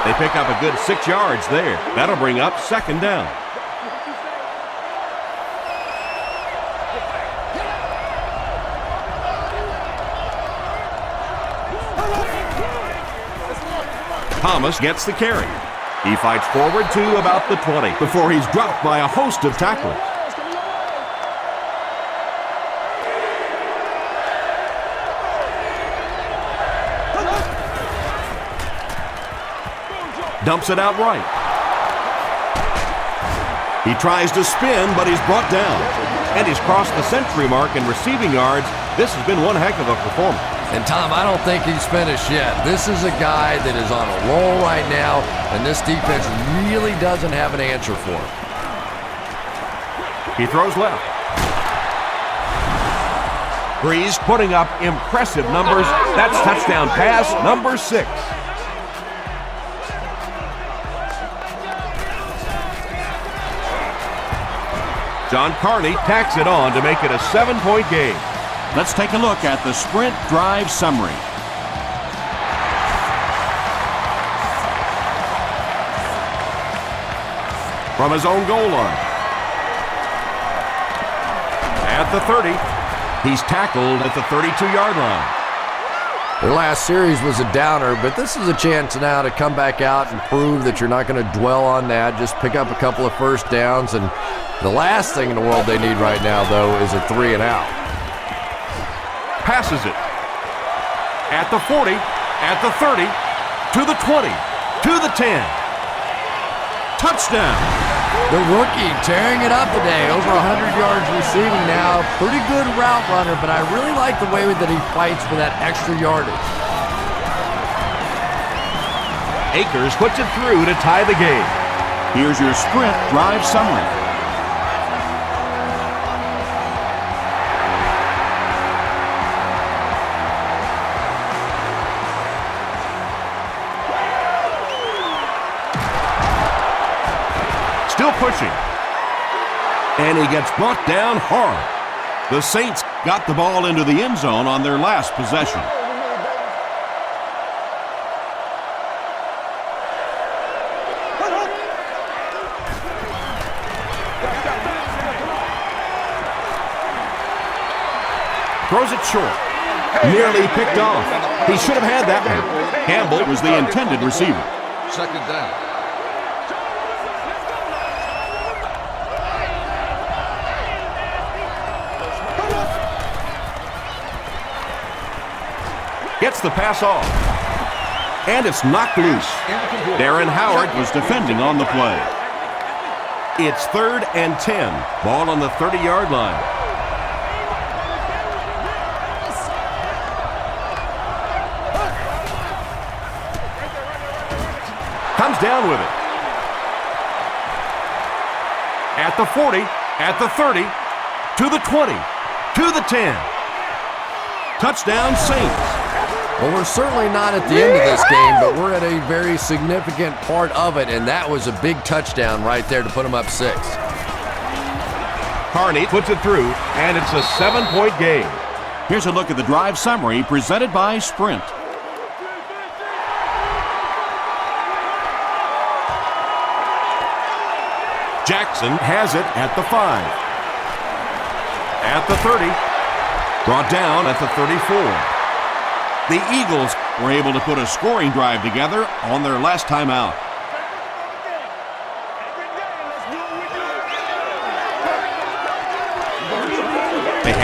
They pick up a good 6 yards there. That'll bring up second down. Thomas gets the carry. He fights forward to about the 20 before he's dropped by a host of tacklers. Dumps it out right. He tries to spin, but he's brought down. And he's crossed the century mark in receiving yards. This has been one heck of a performance. And Tom, I don't think he's finished yet. This is a guy that is on a roll right now, and this defense really doesn't have an answer for him. He throws left. Breeze putting up impressive numbers. That's touchdown pass number 6. John Carney tacks it on to make it a 7-point game. Let's take a look at the Sprint drive summary. From his own goal line. At the 30, he's tackled at the 32-yard line. Their last series was a downer, but this is a chance now to come back out and prove that you're not going to dwell on that. Just pick up a couple of first downs, and the last thing in the world they need right now, though, is a 3 and out. Passes it. At the 40, at the 30, to the 20, to the 10. Touchdown. The rookie tearing it up today, over 100 yards receiving now. Pretty good route runner, but I really like the way that he fights for that extra yardage. Akers puts it through to tie the game. Here's your Sprint drive summary. Still pushing. And he gets brought down hard. The Saints got the ball into the end zone on their last possession. Throws it short. Nearly picked off. He should have had that one. Campbell was the intended receiver. Second down. Gets the pass off. And it's knocked loose. Darren Howard was defending on the play. It's 3rd and 10. Ball on the 30-yard line. Comes down with it. At the 40, at the 30, to the 20, to the 10. Touchdown Saints. Well, we're certainly not at the end of this game, but we're at a very significant part of it, and that was a big touchdown right there to put them up 6. Carney puts it through, and it's a 7-point game. Here's a look at the drive summary presented by Sprint. Jackson has it at the 5. At the 30. Brought down at the 34. The Eagles were able to put a scoring drive together on their last time out.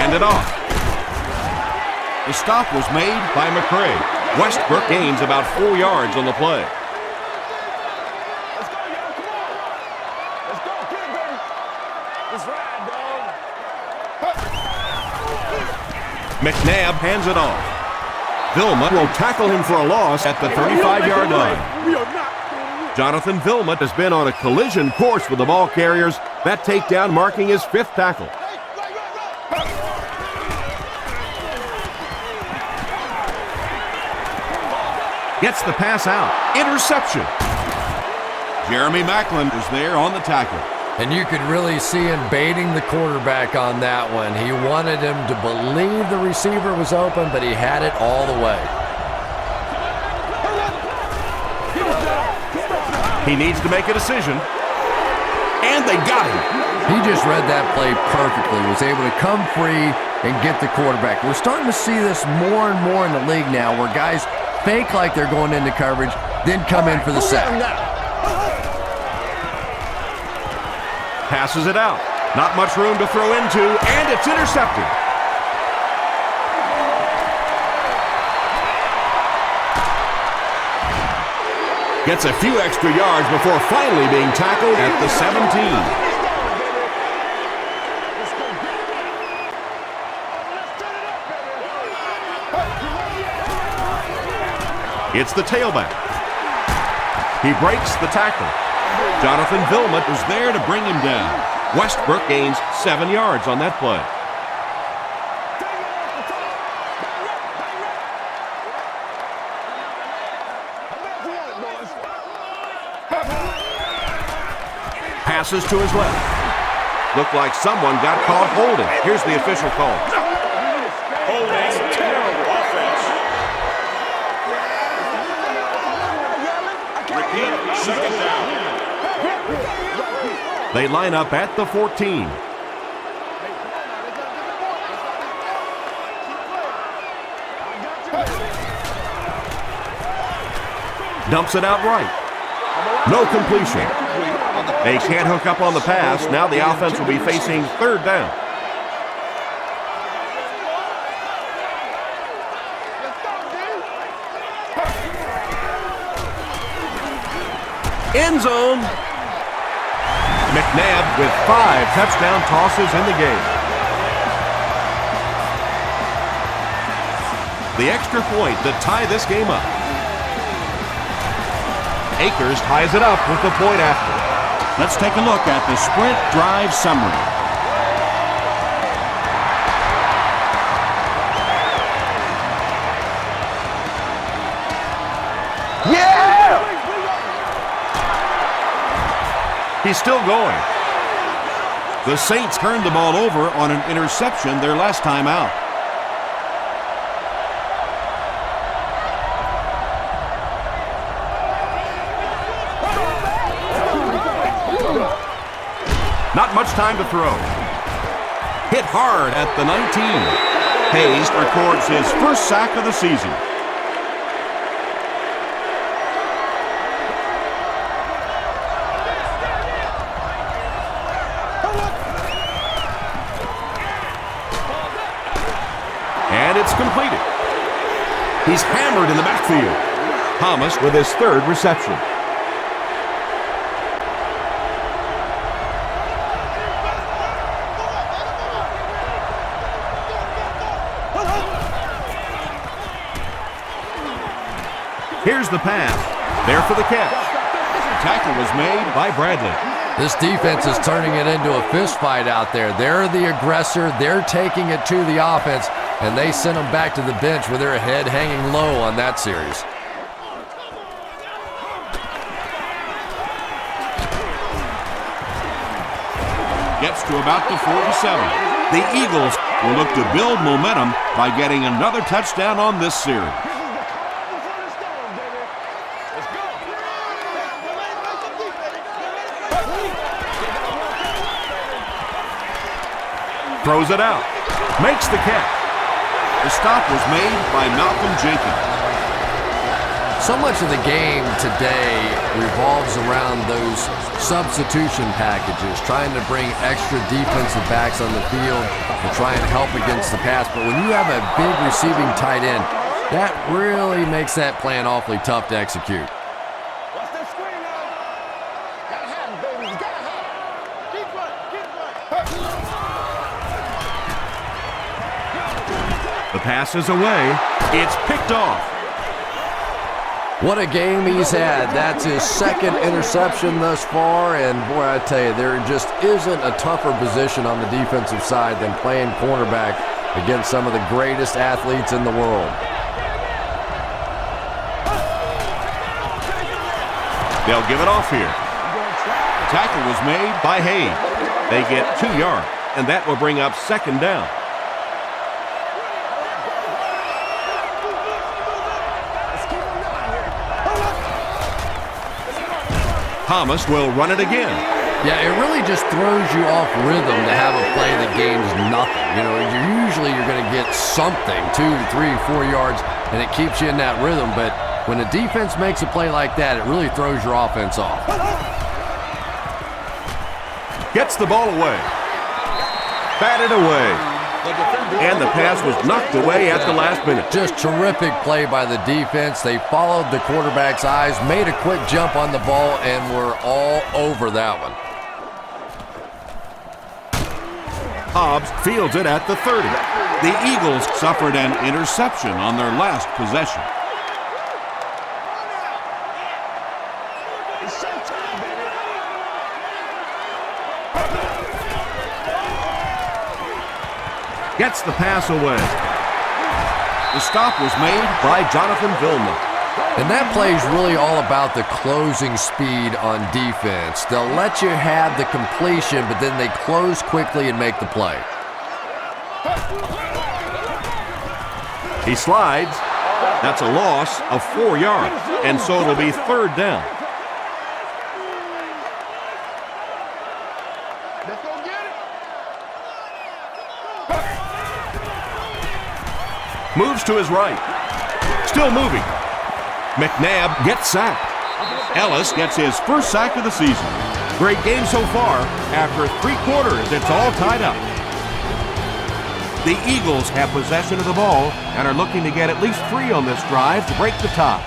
hand it off. The stop was made by McCray. Westbrook gains about 4 yards on the play. Let's go, y'all. Come on. Let's go. Get it, baby. Let's ride, dog. McNabb hands it off. Vilma will tackle him for a loss at the 35-yard line. We are not. Jonathan Vilma has been on a collision course with the ball carriers. That takedown marking his 5th tackle. Gets the pass out. Interception. Jeremy Macklin is there on the tackle. And you could really see him baiting the quarterback on that one. He wanted him to believe the receiver was open, but he had it all the way. He needs to make a decision. And they got him. He just read that play perfectly, was able to come free and get the quarterback. We're starting to see this more and more in the league now, where guys fake like they're going into coverage, then come in for the sack. Passes it out. Not much room to throw into, and it's intercepted. Gets a few extra yards before finally being tackled at the 17. It's the tailback. He breaks the tackle. Jonathan Vilma is there to bring him down. Westbrook gains 7 yards on that play. Passes to his left. Looked like someone got caught holding. Here's the official call. Holding. Terrible offense. Repeat, second down. They line up at the 14. Dumps it out right. No completion. They can't hook up on the pass. Now the offense will be facing 3rd down. End zone. McNabb with 5 touchdown tosses in the game. The extra point to tie this game up. Akers ties it up with the point after. Let's take a look at the sprint drive summary. Yeah! He's still going. The Saints turned the ball over on an interception their last time out. Not much time to throw. Hit hard at the 19. Hayes records his first sack of the season. And it's completed. He's hammered in the backfield. Thomas with his 3rd reception. Here's the pass. There for the catch. Tackle was made by Bradley. This defense is turning it into a fist fight out there. They're the aggressor. They're taking it to the offense, and they sent them back to the bench with their head hanging low on that series. Gets to about the 47. The Eagles will look to build momentum by getting another touchdown on this series. Throws it out. Makes the catch. The stop was made by Malcolm Jenkins. So much of the game today revolves around those substitution packages, trying to bring extra defensive backs on the field to try and help against the pass. But when you have a big receiving tight end, that really makes that plan awfully tough to execute. Watch that screen now. Gotta have it, baby. You gotta have it. Keep running. The pass is away. It's picked off. What a game he's had. That's his second interception thus far, and boy, I tell you, there just isn't a tougher position on the defensive side than playing cornerback against some of the greatest athletes in the world. They'll give it off here. Tackle was made by Hayes. They get 2 yards, and that will bring up second down. Thomas will run it again. Yeah, it really just throws you off rhythm to have a play that gains nothing. You know, you're going to get something, 2, 3, 4 yards, and it keeps you in that rhythm. But when a defense makes a play like that, it really throws your offense off. Gets the ball away. Batted away. And the pass was knocked away at the last minute. Just terrific play by the defense. They followed the quarterback's eyes, made a quick jump on the ball, and were all over that one. Hobbs fields it at the 30. The Eagles suffered an interception on their last possession. Gets the pass away. The stop was made by Jonathan Vilma. And that play is really all about the closing speed on defense. They'll let you have the completion, but then they close quickly and make the play. He slides. That's a loss of 4 yards, and so it'll be third down. Let's go get it. Moves to his right. Still moving. McNabb gets sacked. Ellis gets his first sack of the season. Great game so far. After 3 quarters, it's all tied up. The Eagles have possession of the ball and are looking to get at least 3 on this drive to break the tie.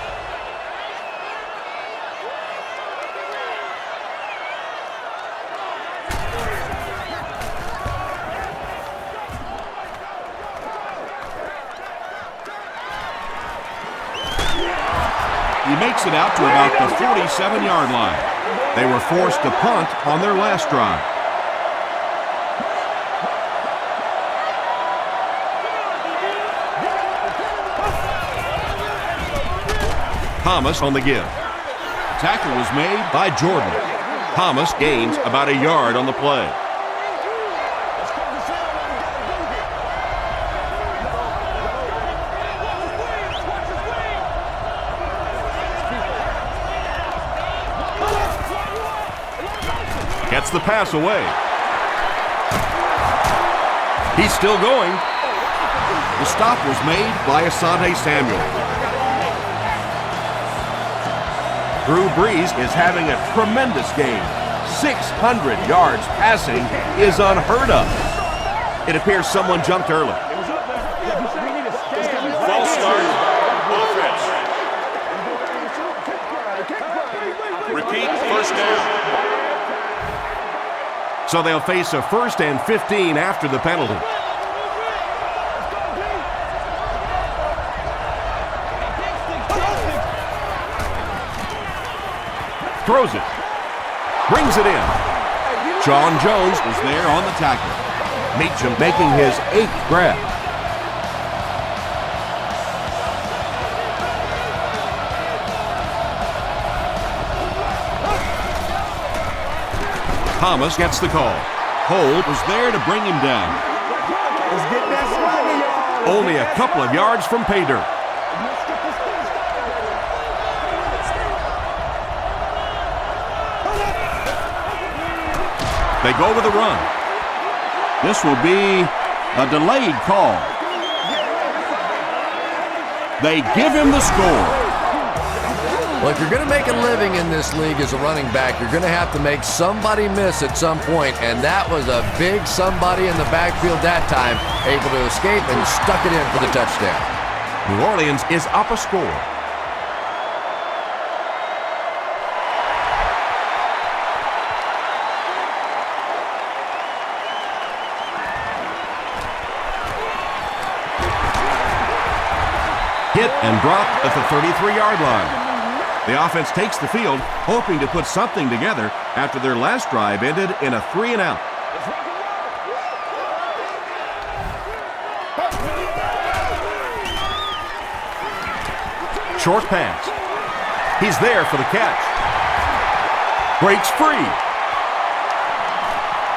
He makes it out to about the 47-yard line. They were forced to punt on their last drive. Thomas on the give. Tackle was made by Jordan. Thomas gains about a yard on the play. Gets the pass away. He's still going. The stop was made by Asante Samuel. Drew Brees is having a tremendous game. 600 yards passing is unheard of. It appears someone jumped early. False start. Offense. Repeat, first down. So they'll face a 1st and 15 after the penalty. Throws it. Brings it in. John Jones was there on the tackle. Meacham making his 8th grab. Thomas gets the call. Hold was there to bring him down. Let's get that swagger, y'all. Only a couple of yards from pay dirt. They go with a run. This will be a delayed call. They give him the score. Well, if you're going to make a living in this league as a running back, you're going to have to make somebody miss at some point, and that was a big somebody in the backfield that time, able to escape and stuck it in for the touchdown. New Orleans is up a score. Hit and drop at the 33-yard line. The offense takes the field, hoping to put something together after their last drive ended in a 3-and-out. Short pass. He's there for the catch. Breaks free.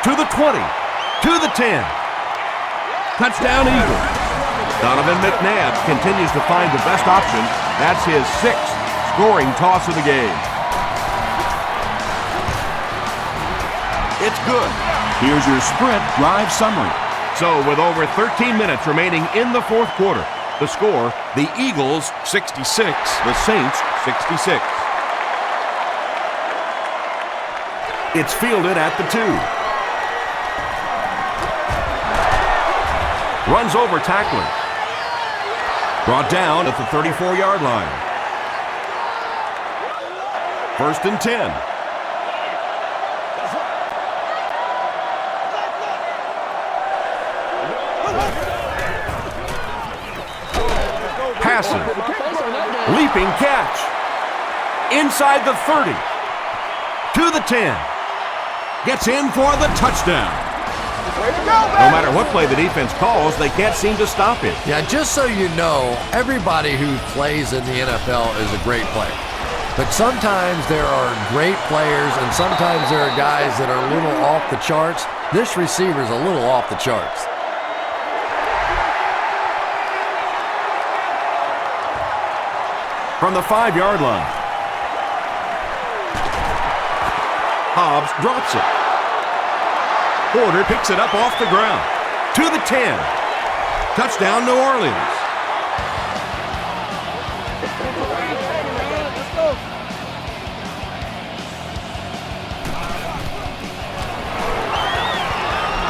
To the 20. To the 10. Touchdown Eagles. Donovan McNabb continues to find the best option. That's his 6th scoring toss of the game. It's good. Here's your sprint drive summary. So with over 13 minutes remaining in the fourth quarter, the score, the Eagles 66, the Saints 66. It's fielded at the 2. Runs over tacklers. Brought down at the 34-yard line. 1st and 10. Passing. Leaping catch. Inside the 30. To the 10. Gets in for the touchdown. No matter what play the defense calls, they can't seem to stop it. Yeah, just so you know, everybody who plays in the NFL is a great player. But sometimes there are great players, and sometimes there are guys that are a little off the charts. This receiver's a little off the charts. From the 5-yard line. Hobbs drops it. Porter picks it up off the ground. To the 10. Touchdown, New Orleans.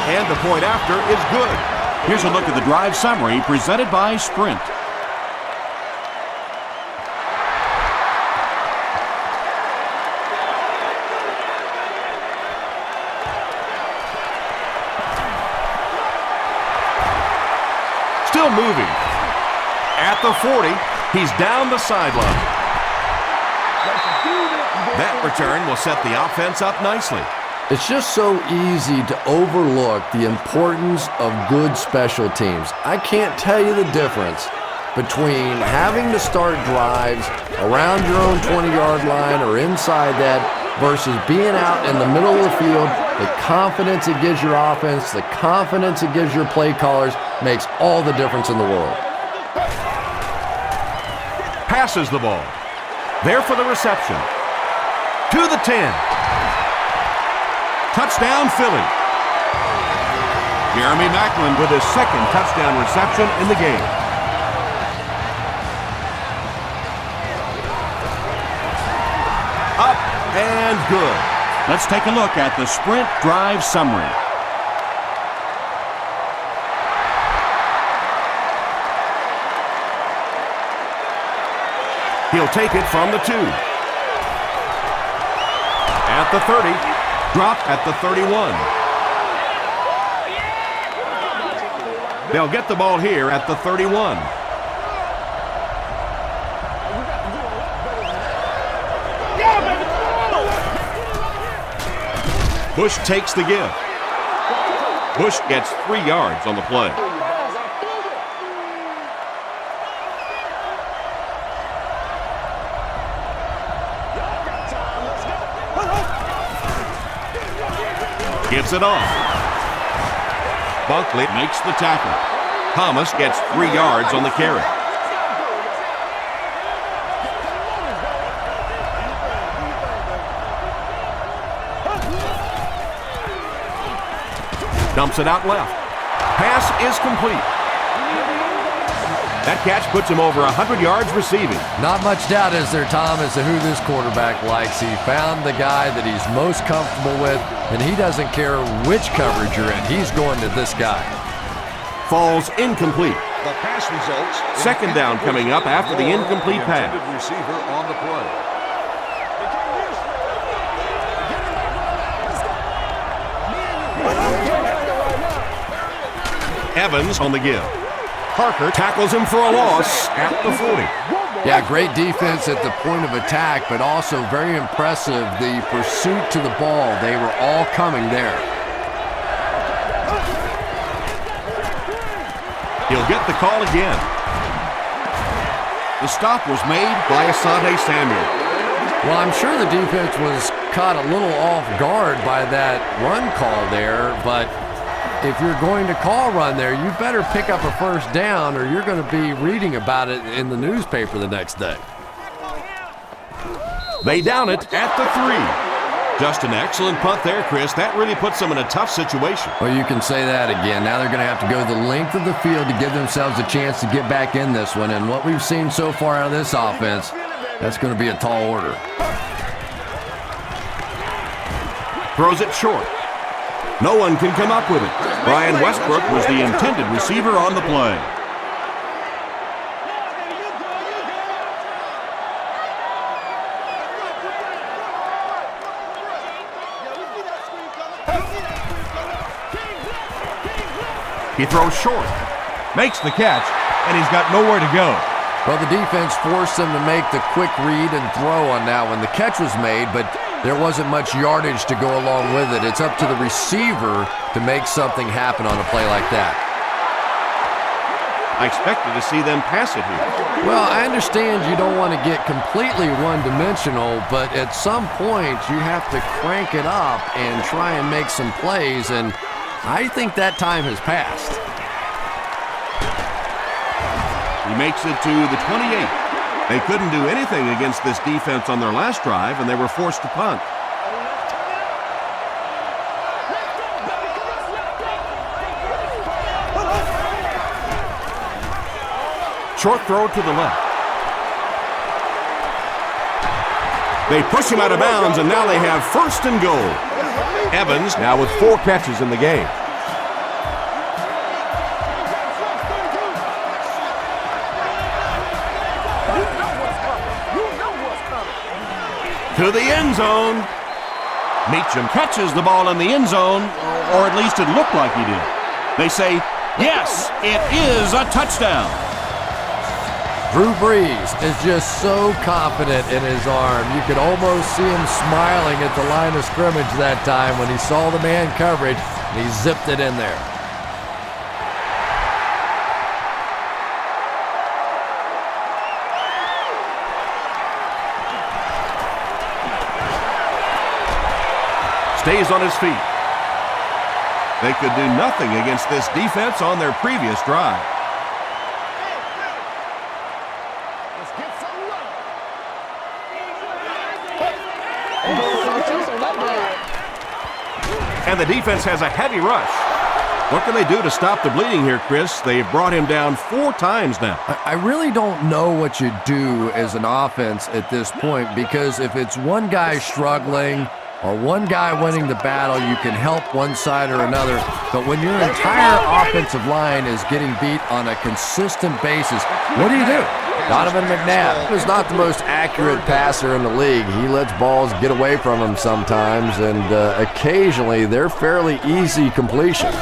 And the point after is good. Here's a look at the drive summary presented by Sprint. Still moving. At the 40, he's down the sideline. That return will set the offense up nicely. It's just so easy to overlook the importance of good special teams. I can't tell you the difference between having to start drives around your own 20-yard line or inside that versus being out in the middle of the field. The confidence it gives your offense, the confidence it gives your play callers makes all the difference in the world. Passes the ball. There for the reception. To the 10. Touchdown, Philly. Jeremy Maclin with his 2nd touchdown reception in the game. Up and good. Let's take a look at the Sprint drive summary. He'll take it from the 2. At the 30. Drop at the 31. They'll get the ball here at the 31. Bush takes the give. Bush gets 3 yards on the play. Gives it off. Bunkley makes the tackle. Thomas gets 3 yards on the carry. Dumps it out left. Pass is complete. That catch puts him over 100 yards receiving. Not much doubt, is there, Tom, as to who this quarterback likes. He found the guy that he's most comfortable with, and he doesn't care which coverage you're in. He's going to this guy. Falls incomplete. The pass results. Second down coming up after the incomplete pass. Receiver on the play. Evans on the give. Parker tackles him for a loss at the 40. Yeah, great defense at the point of attack, but also very impressive the pursuit to the ball. They were all coming there. He'll get the call again. The stop was made by Asante Samuel. Well, I'm sure the defense was caught a little off guard by that run call there, but if you're going to call run there, you better pick up a first down or you're going to be reading about it in the newspaper the next day. They down it at the 3. Just an excellent punt there, Chris. That really puts them in a tough situation. Well, you can say that again. Now they're going to have to go the length of the field to give themselves a chance to get back in this one. And what we've seen so far out of this offense, that's going to be a tall order. Throws it short. No one can come up with it. Brian Westbrook was the intended receiver on the play. He throws short. Makes the catch, and he's got nowhere to go. Well, the defense forced them to make the quick read and throw on that one. The catch was made, but there wasn't much yardage to go along with it. It's up to the receiver to make something happen on a play like that. I expected to see them pass it here. Well, I understand you don't want to get completely one-dimensional, but at some point you have to crank it up and try and make some plays, and I think that time has passed. He makes it to the 28. They couldn't do anything against this defense on their last drive, and they were forced to punt. Short throw to the left. They push him out of bounds, and now they have first and goal. Evans now with 4 catches in the game. To the end zone. Meacham catches the ball in the end zone, or at least it looked like he did. They say, yes, it is a touchdown. Drew Brees is just so confident in his arm. You could almost see him smiling at the line of scrimmage that time when he saw the man coverage, and he zipped it in there. Stays on his feet. They could do nothing against this defense on their previous drive. And the defense has a heavy rush. What can they do to stop the bleeding here, Chris? They've brought him down 4 times now. I really don't know what you do as an offense at this point, because if it's one guy struggling or one guy winning the battle, you can help one side or another. But when your entire offensive line is getting beat on a consistent basis, what do? Donovan McNabb is not the most accurate passer in the league. He lets balls get away from him sometimes, and occasionally they're fairly easy completions.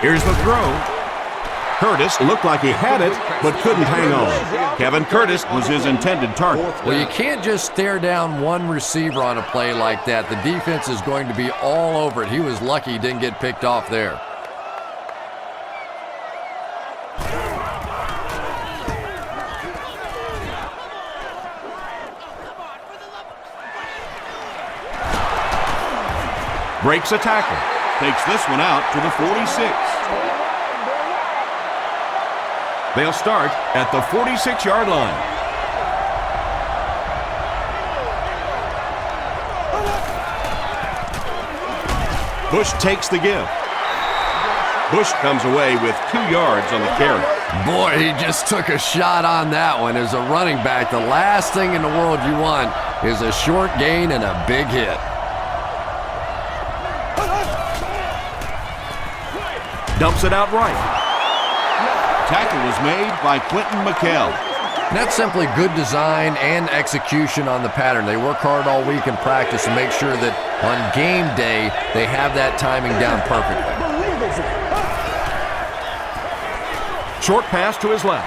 Here's the throw. Curtis looked like he had it, but couldn't hang on. Kevin Curtis was his intended target. Well, you can't just stare down one receiver on a play like that. The defense is going to be all over it. He was lucky he didn't get picked off there. Breaks a tackle. Takes this one out to the 46. They'll start at the 46-yard line. Bush takes the give. Bush comes away with 2 yards on the carry. Boy, he just took a shot on that one. As a running back, the last thing in the world you want is a short gain and a big hit. Dumps it out right. Tackle was made by Quentin McKell. And that's simply good design and execution on the pattern. They work hard all week in practice to make sure that on game day they have that timing down perfectly. Short pass to his left.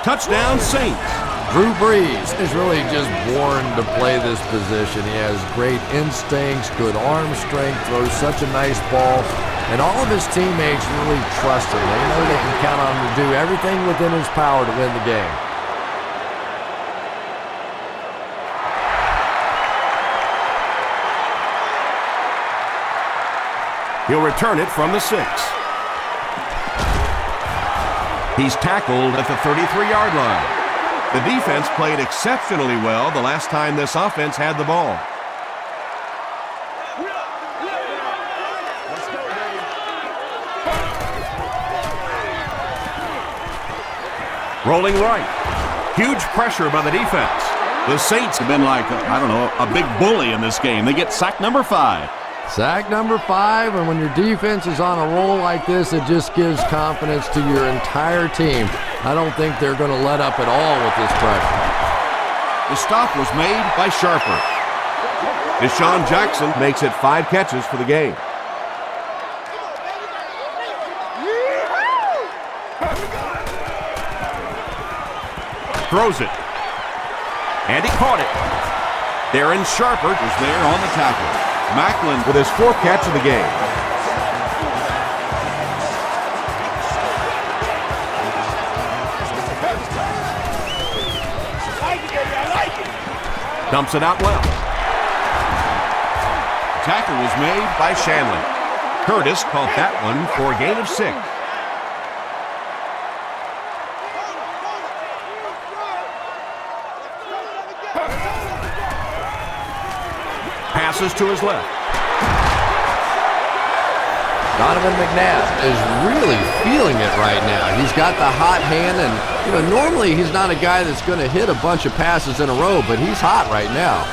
Touchdown, Saints. Drew Brees is really just born to play this position. He has great instincts, good arm strength, throws such a nice ball, and all of his teammates really trust him. They know they can count on him to do everything within his power to win the game. He'll return it from the 6. He's tackled at the 33-yard line. The defense played exceptionally well the last time this offense had the ball. Rolling right. Huge pressure by the defense. The Saints have been like, a big bully in this game. They get sack number 5. Sack number 5, and when your defense is on a roll like this, it just gives confidence to your entire team. I don't think they're going to let up at all with this pressure. The stop was made by Sharper. Deshaun Jackson makes it 5 catches for the game. Throws it. And he caught it. Darren Sharper was there on the tackle. Macklin with his 4th catch of the game. Dumps it out left. Tackle was made by Shanley. Curtis caught that one for a gain of 6. Passes to his left. Donovan McNabb is really feeling it right now. He's got the hot hand, and normally he's not a guy that's going to hit a bunch of passes in a row, but he's hot right now.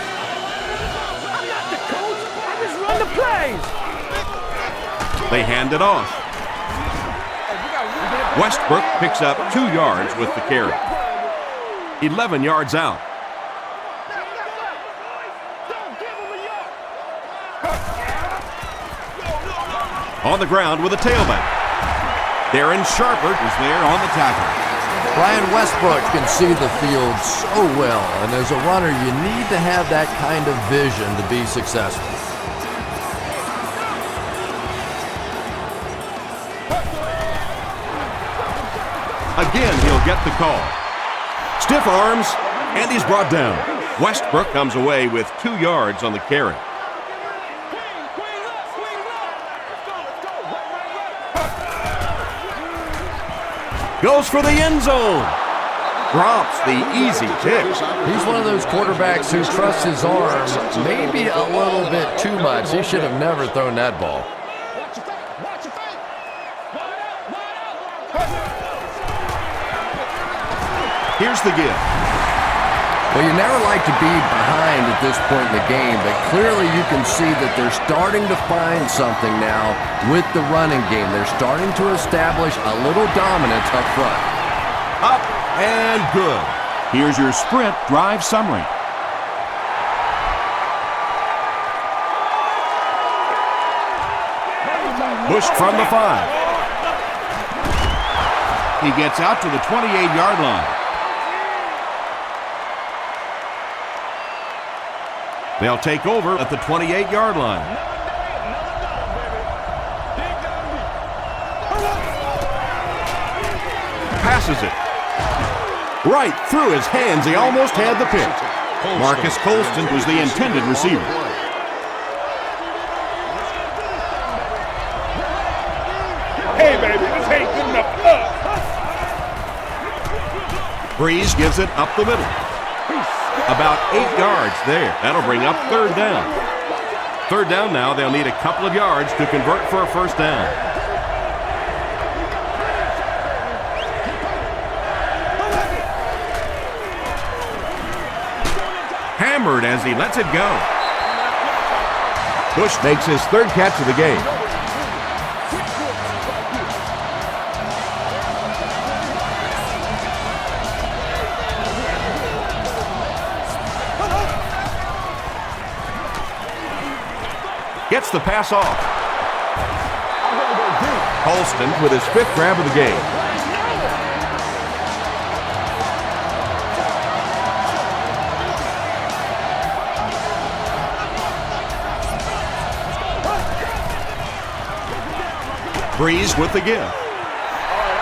I'm not the coach. I just run the plays. They hand it off. Westbrook picks up 2 yards with the carry. 11 yards out. On the ground with a tailback. Darren Sharper is there on the tackle. Brian Westbrook can see the field so well, and as a runner, you need to have that kind of vision to be successful. Again, he'll get the call. Stiff arms, and he's brought down. Westbrook comes away with 2 yards on the carry. Goes for the end zone. Drops the easy kick. He's one of those quarterbacks who trusts his arm maybe a little bit too much. He should have never thrown that ball. Here's the give. Well, you never like to be behind at this point in the game, but clearly you can see that they're starting to find something now with the running game. They're starting to establish a little dominance up front. Up and good. Here's your sprint drive summary. Pushed from the 5. He gets out to the 28-yard line. They'll take over at the 28-yard line. Passes it. Right through his hands. He almost had the pick. Marcus Colston was the intended receiver. Hey, baby, this ain't good enough for us. Breeze gives it up the middle. About 8 yards there. That'll bring up 3rd down. Third down now. They'll need a couple of yards to convert for a first down. Hammered as he lets it go. Bush makes his third catch of the game. Gets the pass off. Holston with his fifth grab of the game. Breeze with the give.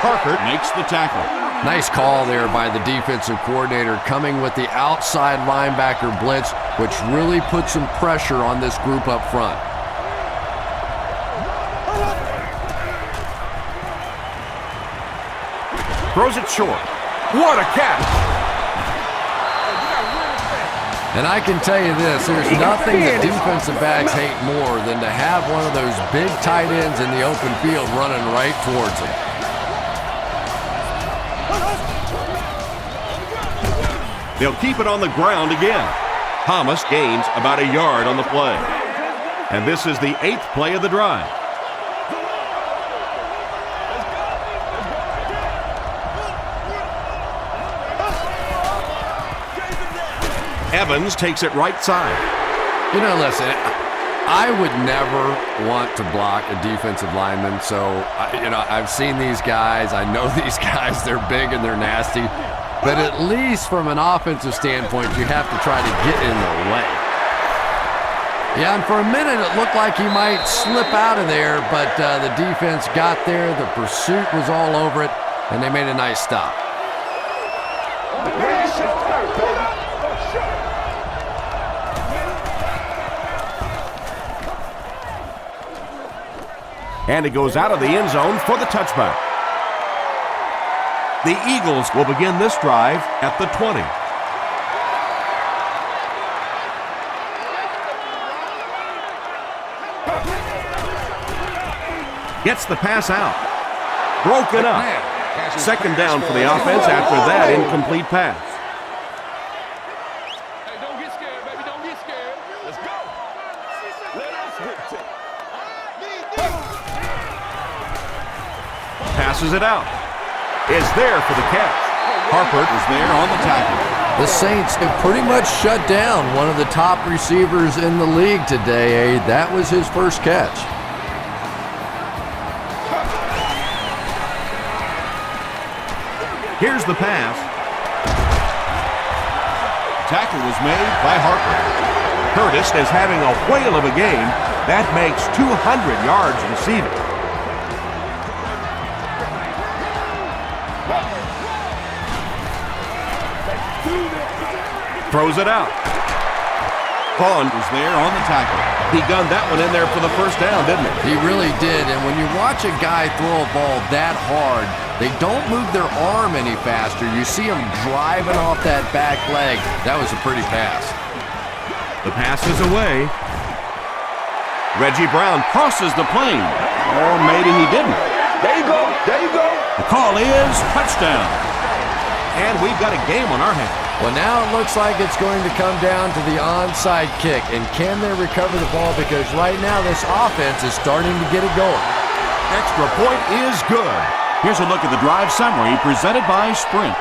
Parker makes the tackle. Nice call there by the defensive coordinator, coming with the outside linebacker blitz, which really put some pressure on this group up front. Throws it short. What a catch! And I can tell you this, there's nothing that defensive backs hate more than to have one of those big tight ends in the open field running right towards them. They'll keep it on the ground again. Thomas gains about a yard on the play. And this is the 8th play of the drive. Evans takes it right side. You know, listen, I would never want to block a defensive lineman, so, I've seen these guys. I know these guys. They're big and they're nasty. But at least from an offensive standpoint, you have to try to get in their way. Yeah, and for a minute it looked like he might slip out of there, but the defense got there. The pursuit was all over it, and they made a nice stop. And it goes out of the end zone for the touchback. The Eagles will begin this drive at the 20. Gets the pass out. Broken up. Second down for the offense after that incomplete pass. Hey, don't get scared, baby. Don't get scared. Let's go. Let us hit it. Passes it out. Is there for the catch. Harper is there on the tackle. The Saints have pretty much shut down one of the top receivers in the league today. That was his first catch. Here's the pass. Tackle was made by Harper. Curtis is having a whale of a game. That makes 200 yards receiving. Throws it out. Vaughn was there on the tackle. He gunned that one in there for the first down, didn't he? He really did, and when you watch a guy throw a ball that hard, they don't move their arm any faster. You see him driving off that back leg. That was a pretty pass. The pass is away. Reggie Brown crosses the plane. Or maybe he didn't. There you go. There you go. The call is touchdown. And we've got a game on our hands. Well, now it looks like it's going to come down to the onside kick. And can they recover the ball? Because right now this offense is starting to get it going. Extra point is good. Here's a look at the drive summary presented by Sprint.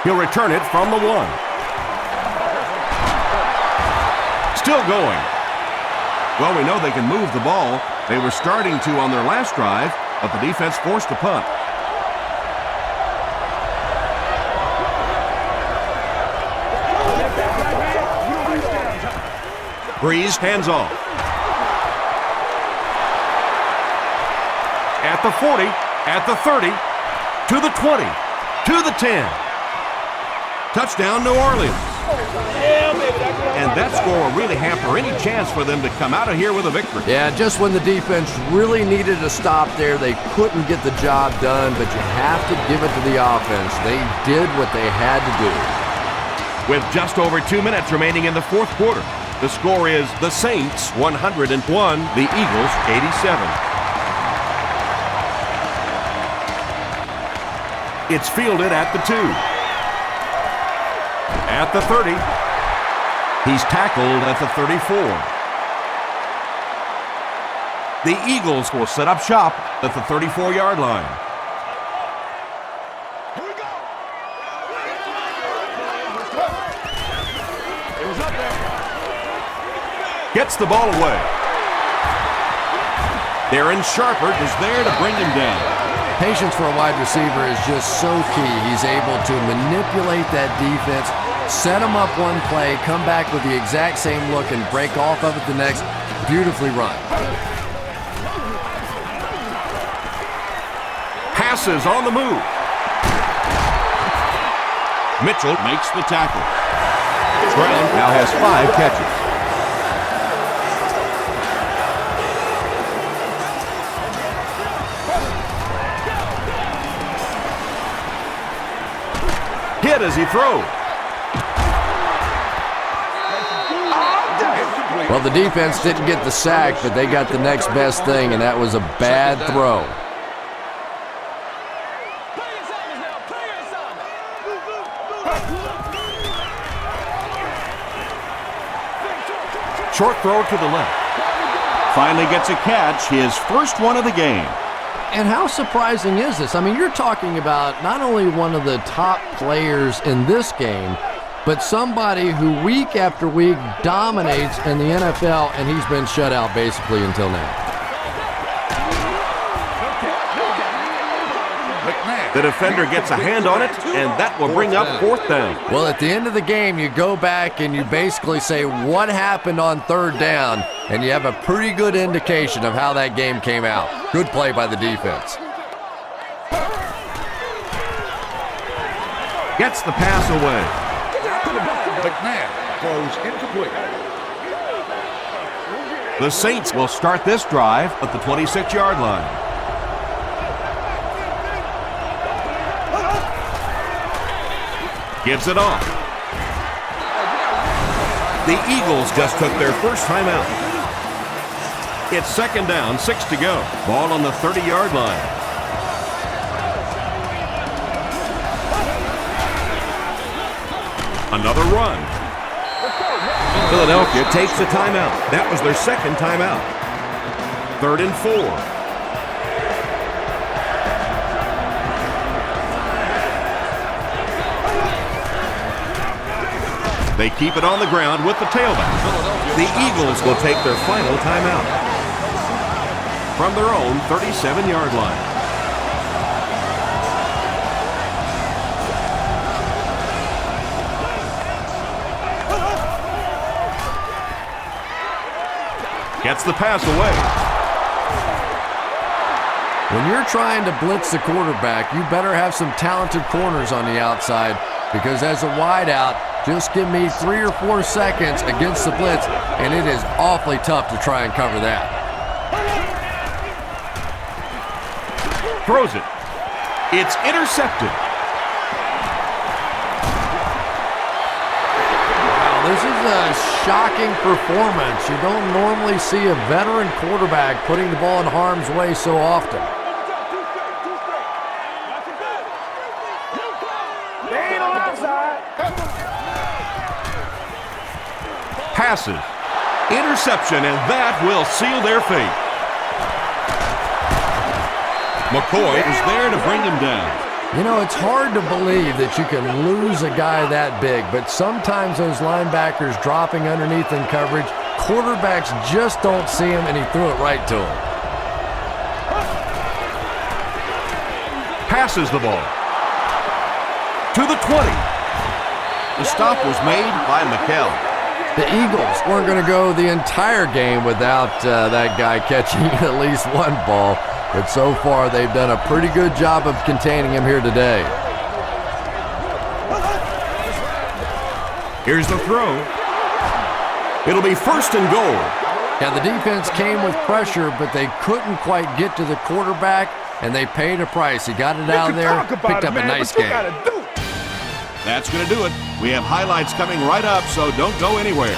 He'll return it from the 1. Still going. Well, we know they can move the ball. They were starting to on their last drive, but the defense forced a punt. Breeze hands off. At the 40, at the 30, to the 20, to the 10. Touchdown, New Orleans. And that score will really hamper any chance for them to come out of here with a victory. Yeah, just when the defense really needed to stop there, they couldn't get the job done, but you have to give it to the offense. They did what they had to do. With just over 2 minutes remaining in the fourth quarter, the score is the Saints 101, the Eagles 87. It's fielded at the 2. At the 30. He's tackled at the 34. The Eagles will set up shop at the 34-yard line. Here we go. It was up there. Gets the ball away. Darren Sharpert is there to bring him down. Patience for a wide receiver is just so key. He's able to manipulate that defense, set them up one play, come back with the exact same look, and break off of it the next. Beautifully run. Passes on the move. Mitchell makes the tackle. Brown now has 5 catches. Hit as he throws. Well, the defense didn't get the sack, but they got the next best thing, and that was a bad throw. Short throw to the left. Finally gets a catch, his first one of the game. And how surprising is this? I mean, you're talking about not only one of the top players in this game, but somebody who week after week dominates in the NFL, and he's been shut out basically until now. The defender gets a hand on it, and that will bring up 4th down. Well, at the end of the game, you go back and you basically say what happened on 3rd down, and you have a pretty good indication of how that game came out. Good play by the defense. Gets the pass away. McNabb throws incomplete. The Saints will start this drive at the 26-yard line. Gives it off. The Eagles just took their first timeout. It's 2nd down, 6 to go. Ball on the 30-yard line. Another run. Philadelphia takes a timeout. That was their 2nd timeout. 3rd and 4. They keep it on the ground with the tailback. The Eagles will take their final timeout from their own 37-yard line. Gets the pass away. When you're trying to blitz the quarterback, you better have some talented corners on the outside, because as a wideout, just give me 3 or 4 seconds against the blitz, and it is awfully tough to try and cover that. Throws it. It's intercepted. Wow, this is a shocking performance. You don't normally see a veteran quarterback putting the ball in harm's way so often. Passes. Interception, and that will seal their fate. McCoy is there to bring him down. You know, it's hard to believe that you can lose a guy that big, but sometimes those linebackers dropping underneath in coverage, quarterbacks just don't see him, and he threw it right to him. Passes the ball. To the 20. The stop was made by McKell. The Eagles weren't going to go the entire game without that guy catching at least one ball, but so far they've done a pretty good job of containing him here today. Here's the throw. It'll be 1st and goal. Yeah, the defense came with pressure, but they couldn't quite get to the quarterback, and they paid a price. He got it out of there, picked up a nice game. That's going to do it. We have highlights coming right up, so don't go anywhere.